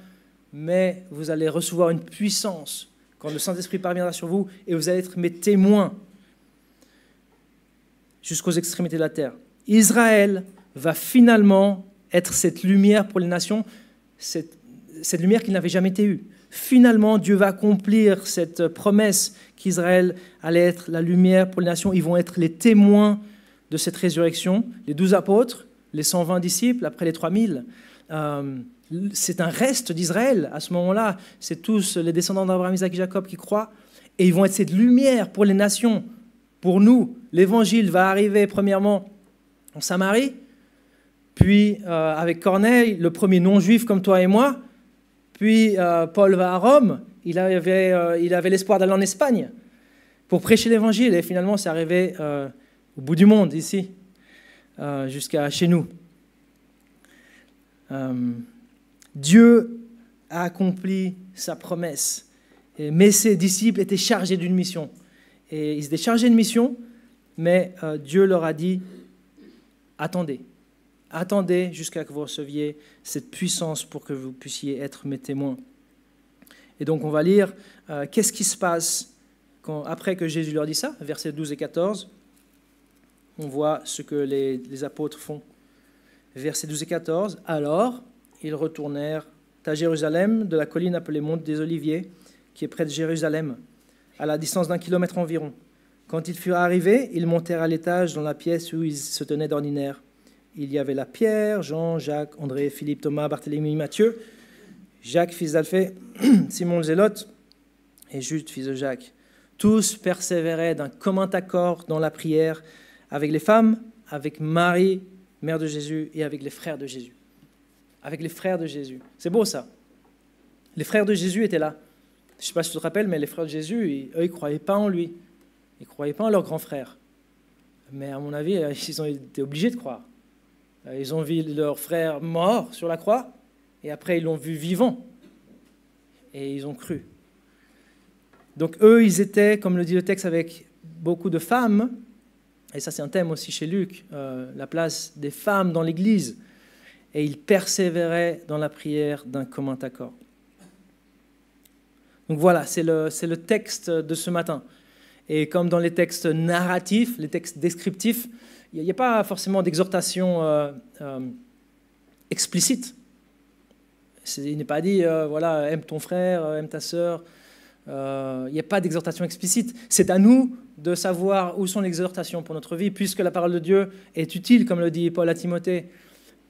[SPEAKER 1] mais vous allez recevoir une puissance quand le Saint-Esprit parviendra sur vous, et vous allez être mes témoins jusqu'aux extrémités de la terre. Israël va finalement être cette lumière pour les nations, cette lumière qu'il n'avait jamais été eue. Finalement, Dieu va accomplir cette promesse qu'Israël allait être la lumière pour les nations. Ils vont être les témoins de cette résurrection. Les 12 apôtres, les 120 disciples, après les 3000, c'est un reste d'Israël à ce moment-là. C'est tous les descendants d'Abraham, Isaac et Jacob qui croient. Et ils vont être cette lumière pour les nations. Pour nous, l'évangile va arriver premièrement en Samarie, puis avec Corneille, le premier non-juif comme toi et moi, puis Paul va à Rome, il avait l'espoir d'aller en Espagne pour prêcher l'évangile, et finalement c'est arrivé au bout du monde, ici, jusqu'à chez nous. Dieu a accompli sa promesse, mais ses disciples étaient chargés d'une mission. Et ils étaient chargés d'une mission, mais Dieu leur a dit, attendez jusqu'à ce que vous receviez cette puissance pour que vous puissiez être mes témoins. Et donc on va lire qu'est-ce qui se passe après que Jésus leur dit ça, versets 12 et 14. On voit ce que les apôtres font. Versets 12 et 14. Alors, ils retournèrent à Jérusalem, de la colline appelée Mont des Oliviers, qui est près de Jérusalem, à la distance d'1 kilomètre environ. Quand ils furent arrivés, ils montèrent à l'étage dans la pièce où ils se tenaient d'ordinaire. Il y avait là Pierre, Jean, Jacques, André, Philippe, Thomas, Barthélemy, Matthieu, Jacques, fils d'Alphée, Simon le Zélote et Jude, fils de Jacques. Tous persévéraient d'un commun accord dans la prière avec les femmes, avec Marie, mère de Jésus, et avec les frères de Jésus. Avec les frères de Jésus. C'est beau ça. Les frères de Jésus étaient là. Je ne sais pas si tu te rappelles, mais les frères de Jésus, eux, ils ne croyaient pas en lui. Ils ne croyaient pas en leur grand frère. Mais à mon avis, ils ont été obligés de croire. Ils ont vu leur frère mort sur la croix, et après ils l'ont vu vivant. Et ils ont cru. Donc eux, ils étaient, comme le dit le texte, avec beaucoup de femmes, et ça c'est un thème aussi chez Luc, la place des femmes dans l'Église, et ils persévéraient dans la prière d'un commun accord. Donc voilà, c'est le texte de ce matin. Et comme dans les textes narratifs, les textes descriptifs, il n'y a pas forcément d'exhortation explicite. Il n'est pas dit, voilà, aime ton frère, aime ta sœur. Il n'y a pas d'exhortation explicite. C'est à nous de savoir où sont les exhortations pour notre vie, puisque la parole de Dieu est utile, comme le dit Paul à Timothée,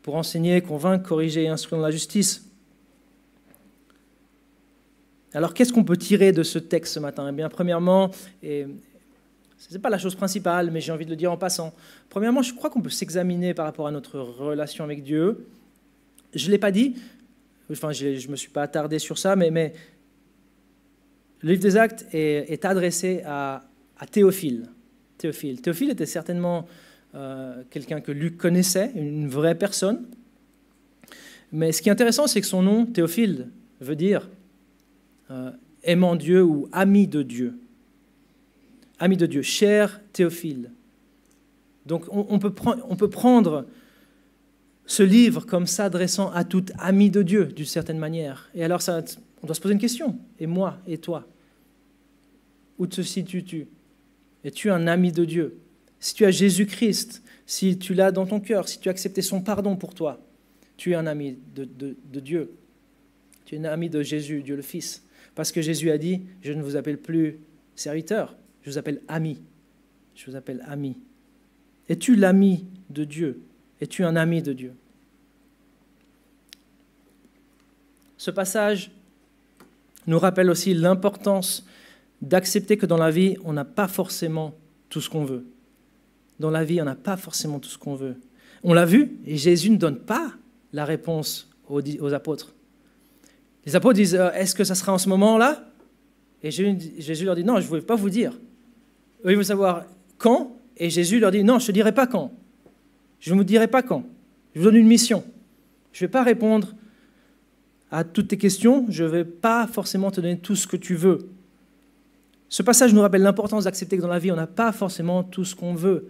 [SPEAKER 1] pour enseigner, convaincre, corriger et instruire dans la justice. Alors, qu'est-ce qu'on peut tirer de ce texte ce matin? Eh bien, premièrement, et ce n'est pas la chose principale, mais j'ai envie de le dire en passant. Premièrement, je crois qu'on peut s'examiner par rapport à notre relation avec Dieu. Je ne l'ai pas dit, enfin, je ne me suis pas attardé sur ça, mais le livre des Actes est adressé à Théophile. Théophile était certainement quelqu'un que Luc connaissait, une vraie personne. Mais ce qui est intéressant, c'est que son nom, Théophile, veut dire aimant Dieu ou ami de Dieu. Ami de Dieu, cher Théophile. Donc on peut prendre ce livre comme s'adressant à tout ami de Dieu, d'une certaine manière. Et alors on doit se poser une question. Et moi, et toi? Où te situes-tu? Es-tu un ami de Dieu? Si tu as Jésus-Christ, si tu l'as dans ton cœur, si tu as accepté son pardon pour toi, tu es un ami de Dieu. Tu es un ami de Jésus, Dieu le Fils. Parce que Jésus a dit, je ne vous appelle plus serviteur, je vous appelle ami. Je vous appelle ami. Es-tu l'ami de Dieu? Es-tu un ami de Dieu? Ce passage nous rappelle aussi l'importance d'accepter que dans la vie, on n'a pas forcément tout ce qu'on veut. Dans la vie, on n'a pas forcément tout ce qu'on veut. On l'a vu, et Jésus ne donne pas la réponse aux apôtres. Les apôtres disent, est-ce que ça sera en ce moment-là? Et Jésus leur dit, non, je ne voulais pas vous dire. Eux, ils veulent savoir quand, et Jésus leur dit, non, je ne te dirai pas quand. Je ne vous dirai pas quand. Je vous donne une mission. Je ne vais pas répondre à toutes tes questions, je ne vais pas forcément te donner tout ce que tu veux. Ce passage nous rappelle l'importance d'accepter que dans la vie, on n'a pas forcément tout ce qu'on veut.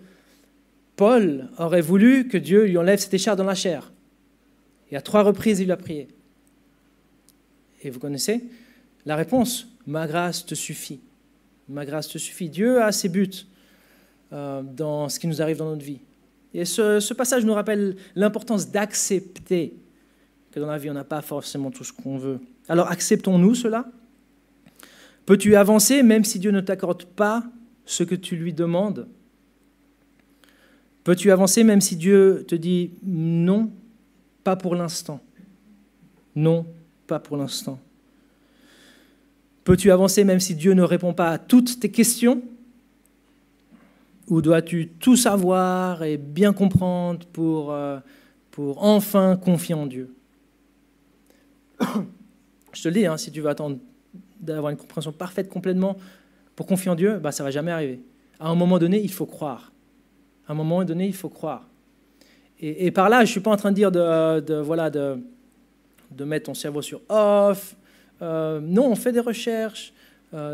[SPEAKER 1] Paul aurait voulu que Dieu lui enlève cette écharpe dans la chair. Et à 3 reprises, il a prié. Et vous connaissez la réponse, ma grâce te suffit. Ma grâce te suffit. Dieu a ses buts dans ce qui nous arrive dans notre vie. Et ce passage nous rappelle l'importance d'accepter que dans la vie, on n'a pas forcément tout ce qu'on veut. Alors, acceptons-nous cela? Peux-tu avancer même si Dieu ne t'accorde pas ce que tu lui demandes? Peux-tu avancer même si Dieu te dit non, pas pour l'instant? Non, pas pour l'instant. Peux-tu avancer même si Dieu ne répond pas à toutes tes questions? Ou dois-tu tout savoir et bien comprendre pour enfin confier en Dieu? Je te le dis, si tu veux attendre d'avoir une compréhension parfaite complètement pour confier en Dieu, ça ne va jamais arriver. À un moment donné, il faut croire. À un moment donné, il faut croire. Et par là, je ne suis pas en train de dire de mettre ton cerveau sur off. Non, on fait des recherches.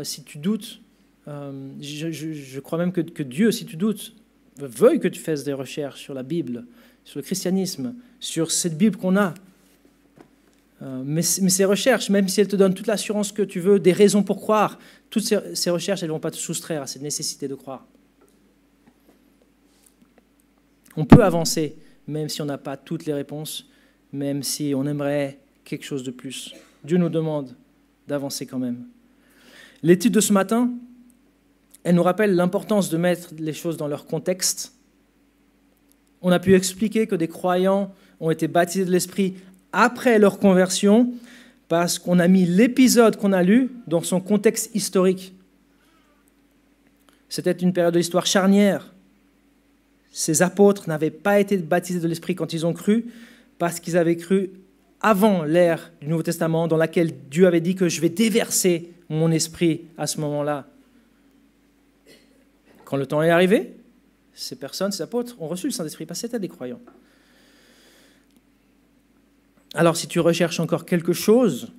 [SPEAKER 1] Si tu doutes, je crois même que Dieu, si tu doutes, veuille que tu fasses des recherches sur la Bible, sur le christianisme, sur cette Bible qu'on a. Mais ces recherches, même si elles te donnent toute l'assurance que tu veux, des raisons pour croire, toutes ces recherches, elles ne vont pas te soustraire à cette nécessité de croire. On peut avancer, même si on n'a pas toutes les réponses, même si on aimerait quelque chose de plus. Dieu nous demande d'avancer quand même. L'étude de ce matin, elle nous rappelle l'importance de mettre les choses dans leur contexte. On a pu expliquer que des croyants ont été baptisés de l'Esprit après leur conversion, parce qu'on a mis l'épisode qu'on a lu dans son contexte historique. C'était une période de l'histoire charnière. Ces apôtres n'avaient pas été baptisés de l'Esprit quand ils ont cru, parce qu'ils avaient cru avant l'ère du Nouveau Testament, dans laquelle Dieu avait dit que je vais déverser mon esprit à ce moment-là. Quand le temps est arrivé, ces personnes, ces apôtres, ont reçu le Saint-Esprit, parce que c'était des croyants. Alors, si tu recherches encore quelque chose,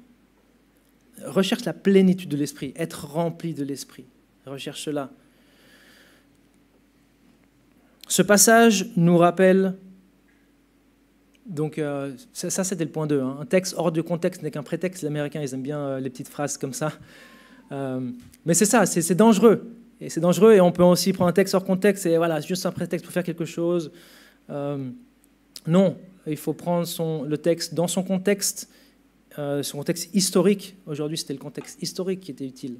[SPEAKER 1] recherche la plénitude de l'Esprit, être rempli de l'Esprit. Recherche cela. Ce passage nous rappelle Donc ça c'était le point 2. Hein. Un texte hors de contexte n'est qu'un prétexte. Les Américains, ils aiment bien les petites phrases comme ça. Mais c'est ça, c'est dangereux. Et c'est dangereux, et on peut aussi prendre un texte hors contexte, et voilà, c'est juste un prétexte pour faire quelque chose. Non, il faut prendre le texte dans son contexte historique. Aujourd'hui, c'était le contexte historique qui était utile.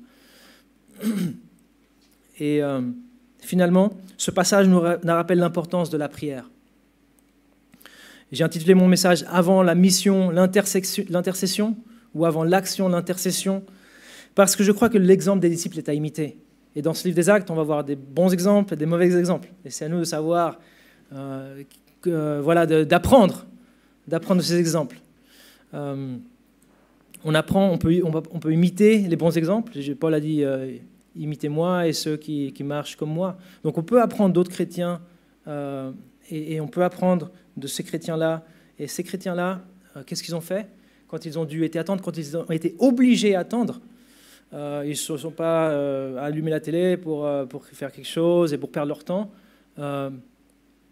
[SPEAKER 1] Et finalement, ce passage nous rappelle l'importance de la prière. J'ai intitulé mon message « Avant la mission, l'intercession » ou « Avant l'action, l'intercession », parce que je crois que l'exemple des disciples est à imiter. Et dans ce livre des Actes, on va voir des bons exemples et des mauvais exemples. Et c'est à nous de savoir, d'apprendre de ces exemples. On peut imiter les bons exemples. Paul a dit imitez-moi et ceux qui marchent comme moi. Donc on peut apprendre d'autres chrétiens et on peut apprendre de ces chrétiens-là. Et ces chrétiens-là, qu'est-ce qu'ils ont fait quand ils ont dû attendre, quand ils ont été obligés à attendre? Ils ne se sont pas allumés la télé pour faire quelque chose et pour perdre leur temps,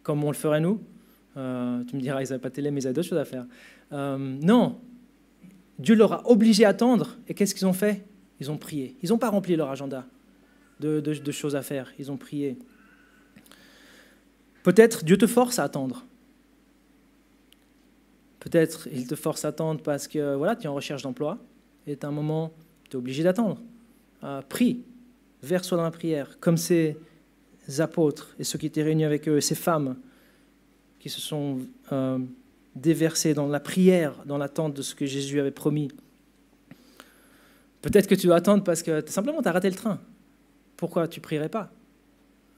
[SPEAKER 1] comme on le ferait nous. Tu me diras, ils n'avaient pas de télé, mais ils avaient d'autres choses à faire. Non, Dieu leur a obligés à attendre. Et qu'est-ce qu'ils ont fait? Ils ont prié. Ils n'ont pas rempli leur agenda de choses à faire. Ils ont prié. Peut-être Dieu te force à attendre. Peut-être il te force à attendre parce que voilà, tu es en recherche d'emploi et tu as un moment, tu es obligé d'attendre. Prie, verse-toi dans la prière, comme ces apôtres et ceux qui étaient réunis avec eux, ces femmes qui se sont déversées dans la prière, dans l'attente de ce que Jésus avait promis. Peut-être que tu dois attendre parce que simplement tu as raté le train. Pourquoi tu ne prierais pas?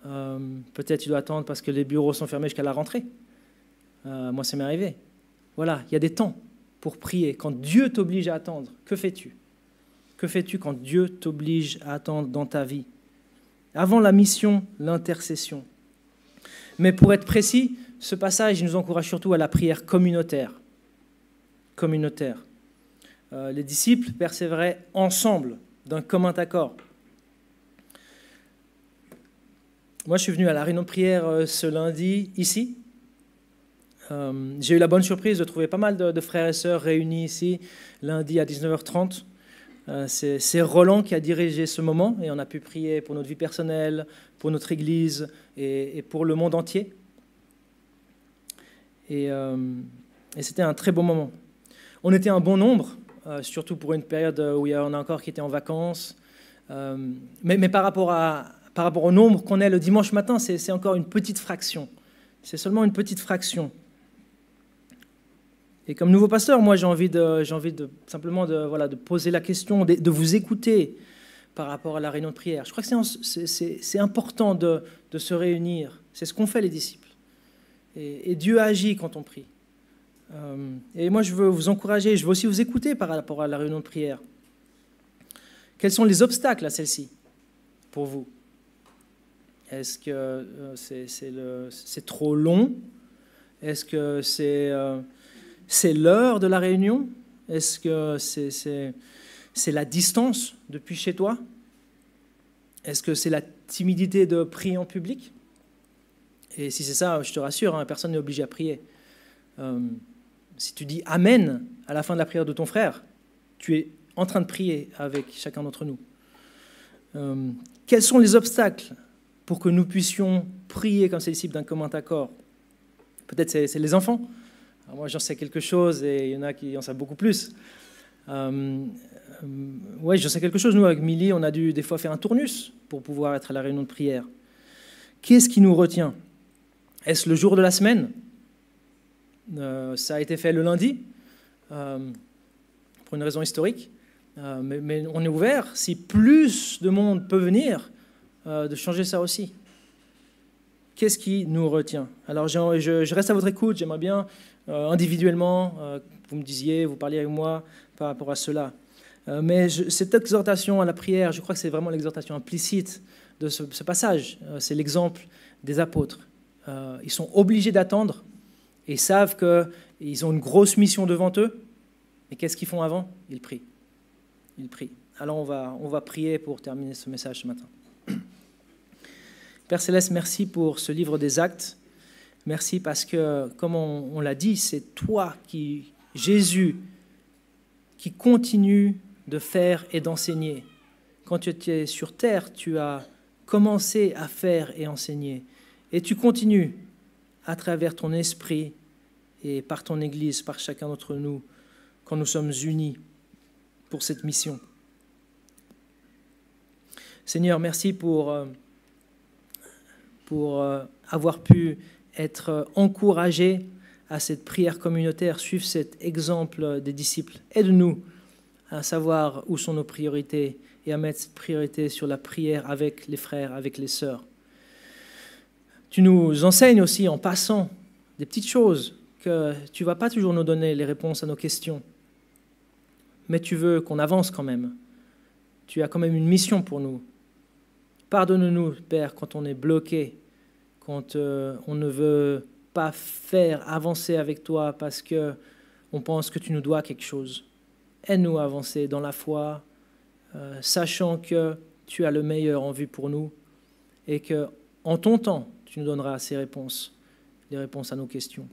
[SPEAKER 1] Peut-être tu dois attendre parce que les bureaux sont fermés jusqu'à la rentrée. Moi, ça m'est arrivé. Voilà, il y a des temps pour prier. Quand Dieu t'oblige à attendre, que fais-tu? Que fais-tu quand Dieu t'oblige à attendre dans ta vie? Avant la mission, l'intercession. Mais pour être précis, ce passage il nous encourage surtout à la prière communautaire. Communautaire. Les disciples persévéraient ensemble, d'un commun accord. Moi, je suis venu à la réunion de prière ce lundi, ici. J'ai eu la bonne surprise de trouver pas mal de frères et sœurs réunis ici, lundi à 19h30. C'est Roland qui a dirigé ce moment, et on a pu prier pour notre vie personnelle, pour notre Église et pour le monde entier. Et c'était un très bon moment. On était un bon nombre, surtout pour une période où il y en a encore qui étaient en vacances. Mais par rapport au nombre qu'on est le dimanche matin, c'est encore une petite fraction. C'est seulement une petite fraction. Et comme nouveau pasteur, moi, j'ai envie simplement de poser la question, de vous écouter par rapport à la réunion de prière. Je crois que c'est important de se réunir. C'est ce qu'ont fait les disciples. Et Dieu agit quand on prie. Et moi, je veux vous encourager, je veux aussi vous écouter par rapport à la réunion de prière. Quels sont les obstacles à celle-ci pour vous? Est-ce que c'est trop long? Est-ce que c'est l'heure de la réunion? Est-ce que c'est la distance depuis chez toi? Est-ce que c'est la timidité de prier en public? Et si c'est ça, je te rassure, personne n'est obligé à prier. Si tu dis « Amen » à la fin de la prière de ton frère, tu es en train de prier avec chacun d'entre nous. Quels sont les obstacles pour que nous puissions prier comme ces disciples d'un commun accord? Peut-être c'est les enfants. Alors moi, j'en sais quelque chose et il y en a qui en savent beaucoup plus. Oui, j'en sais quelque chose. Nous, avec Milly, on a dû des fois faire un tournus pour pouvoir être à la réunion de prière. Qu'est-ce qui nous retient? Est-ce le jour de la semaine? Ça a été fait le lundi, pour une raison historique. Mais on est ouvert, si plus de monde peut venir, de changer ça aussi. Qu'est-ce qui nous retient? Alors, je reste à votre écoute. J'aimerais bien, individuellement, vous me disiez, vous parliez avec moi par rapport à cela. Mais cette exhortation à la prière, je crois que c'est vraiment l'exhortation implicite de ce passage. C'est l'exemple des apôtres. Ils sont obligés d'attendre et savent qu'ils ont une grosse mission devant eux. Et qu'est-ce qu'ils font avant? Ils prient. Ils prient. Alors, on va prier pour terminer ce message ce matin. Père Céleste, merci pour ce livre des Actes. Merci parce que, comme on l'a dit, c'est toi, Jésus, qui continue de faire et d'enseigner. Quand tu étais sur terre, tu as commencé à faire et enseigner. Et tu continues à travers ton esprit et par ton Église, par chacun d'entre nous, quand nous sommes unis pour cette mission. Seigneur, merci pour avoir pu être encouragé à cette prière communautaire, suivre cet exemple des disciples. Aide-nous à savoir où sont nos priorités et à mettre cette priorité sur la prière avec les frères, avec les sœurs. Tu nous enseignes aussi en passant des petites choses que tu ne vas pas toujours nous donner les réponses à nos questions, mais tu veux qu'on avance quand même. Tu as quand même une mission pour nous. Pardonne-nous, Père, quand on est bloqué, quand on ne veut pas faire avancer avec toi parce qu'on pense que tu nous dois quelque chose. Aide-nous à avancer dans la foi, sachant que tu as le meilleur en vue pour nous et qu'en ton temps, tu nous donneras ces réponses, les réponses à nos questions.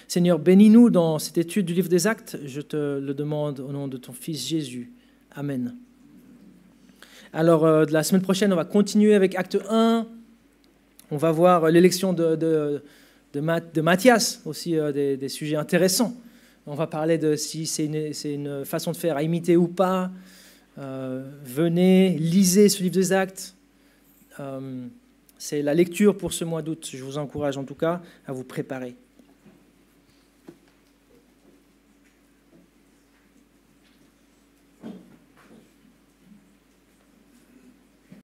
[SPEAKER 1] Seigneur, bénis-nous dans cette étude du livre des Actes. Je te le demande au nom de ton Fils Jésus. Amen. Alors, de la semaine prochaine, on va continuer avec Acte 1. On va voir l'élection de Matthias, aussi des sujets intéressants. On va parler de si c'est une façon de faire à imiter ou pas. Venez, lisez ce livre des Actes. C'est la lecture pour ce mois d'août. Je vous encourage en tout cas à vous préparer.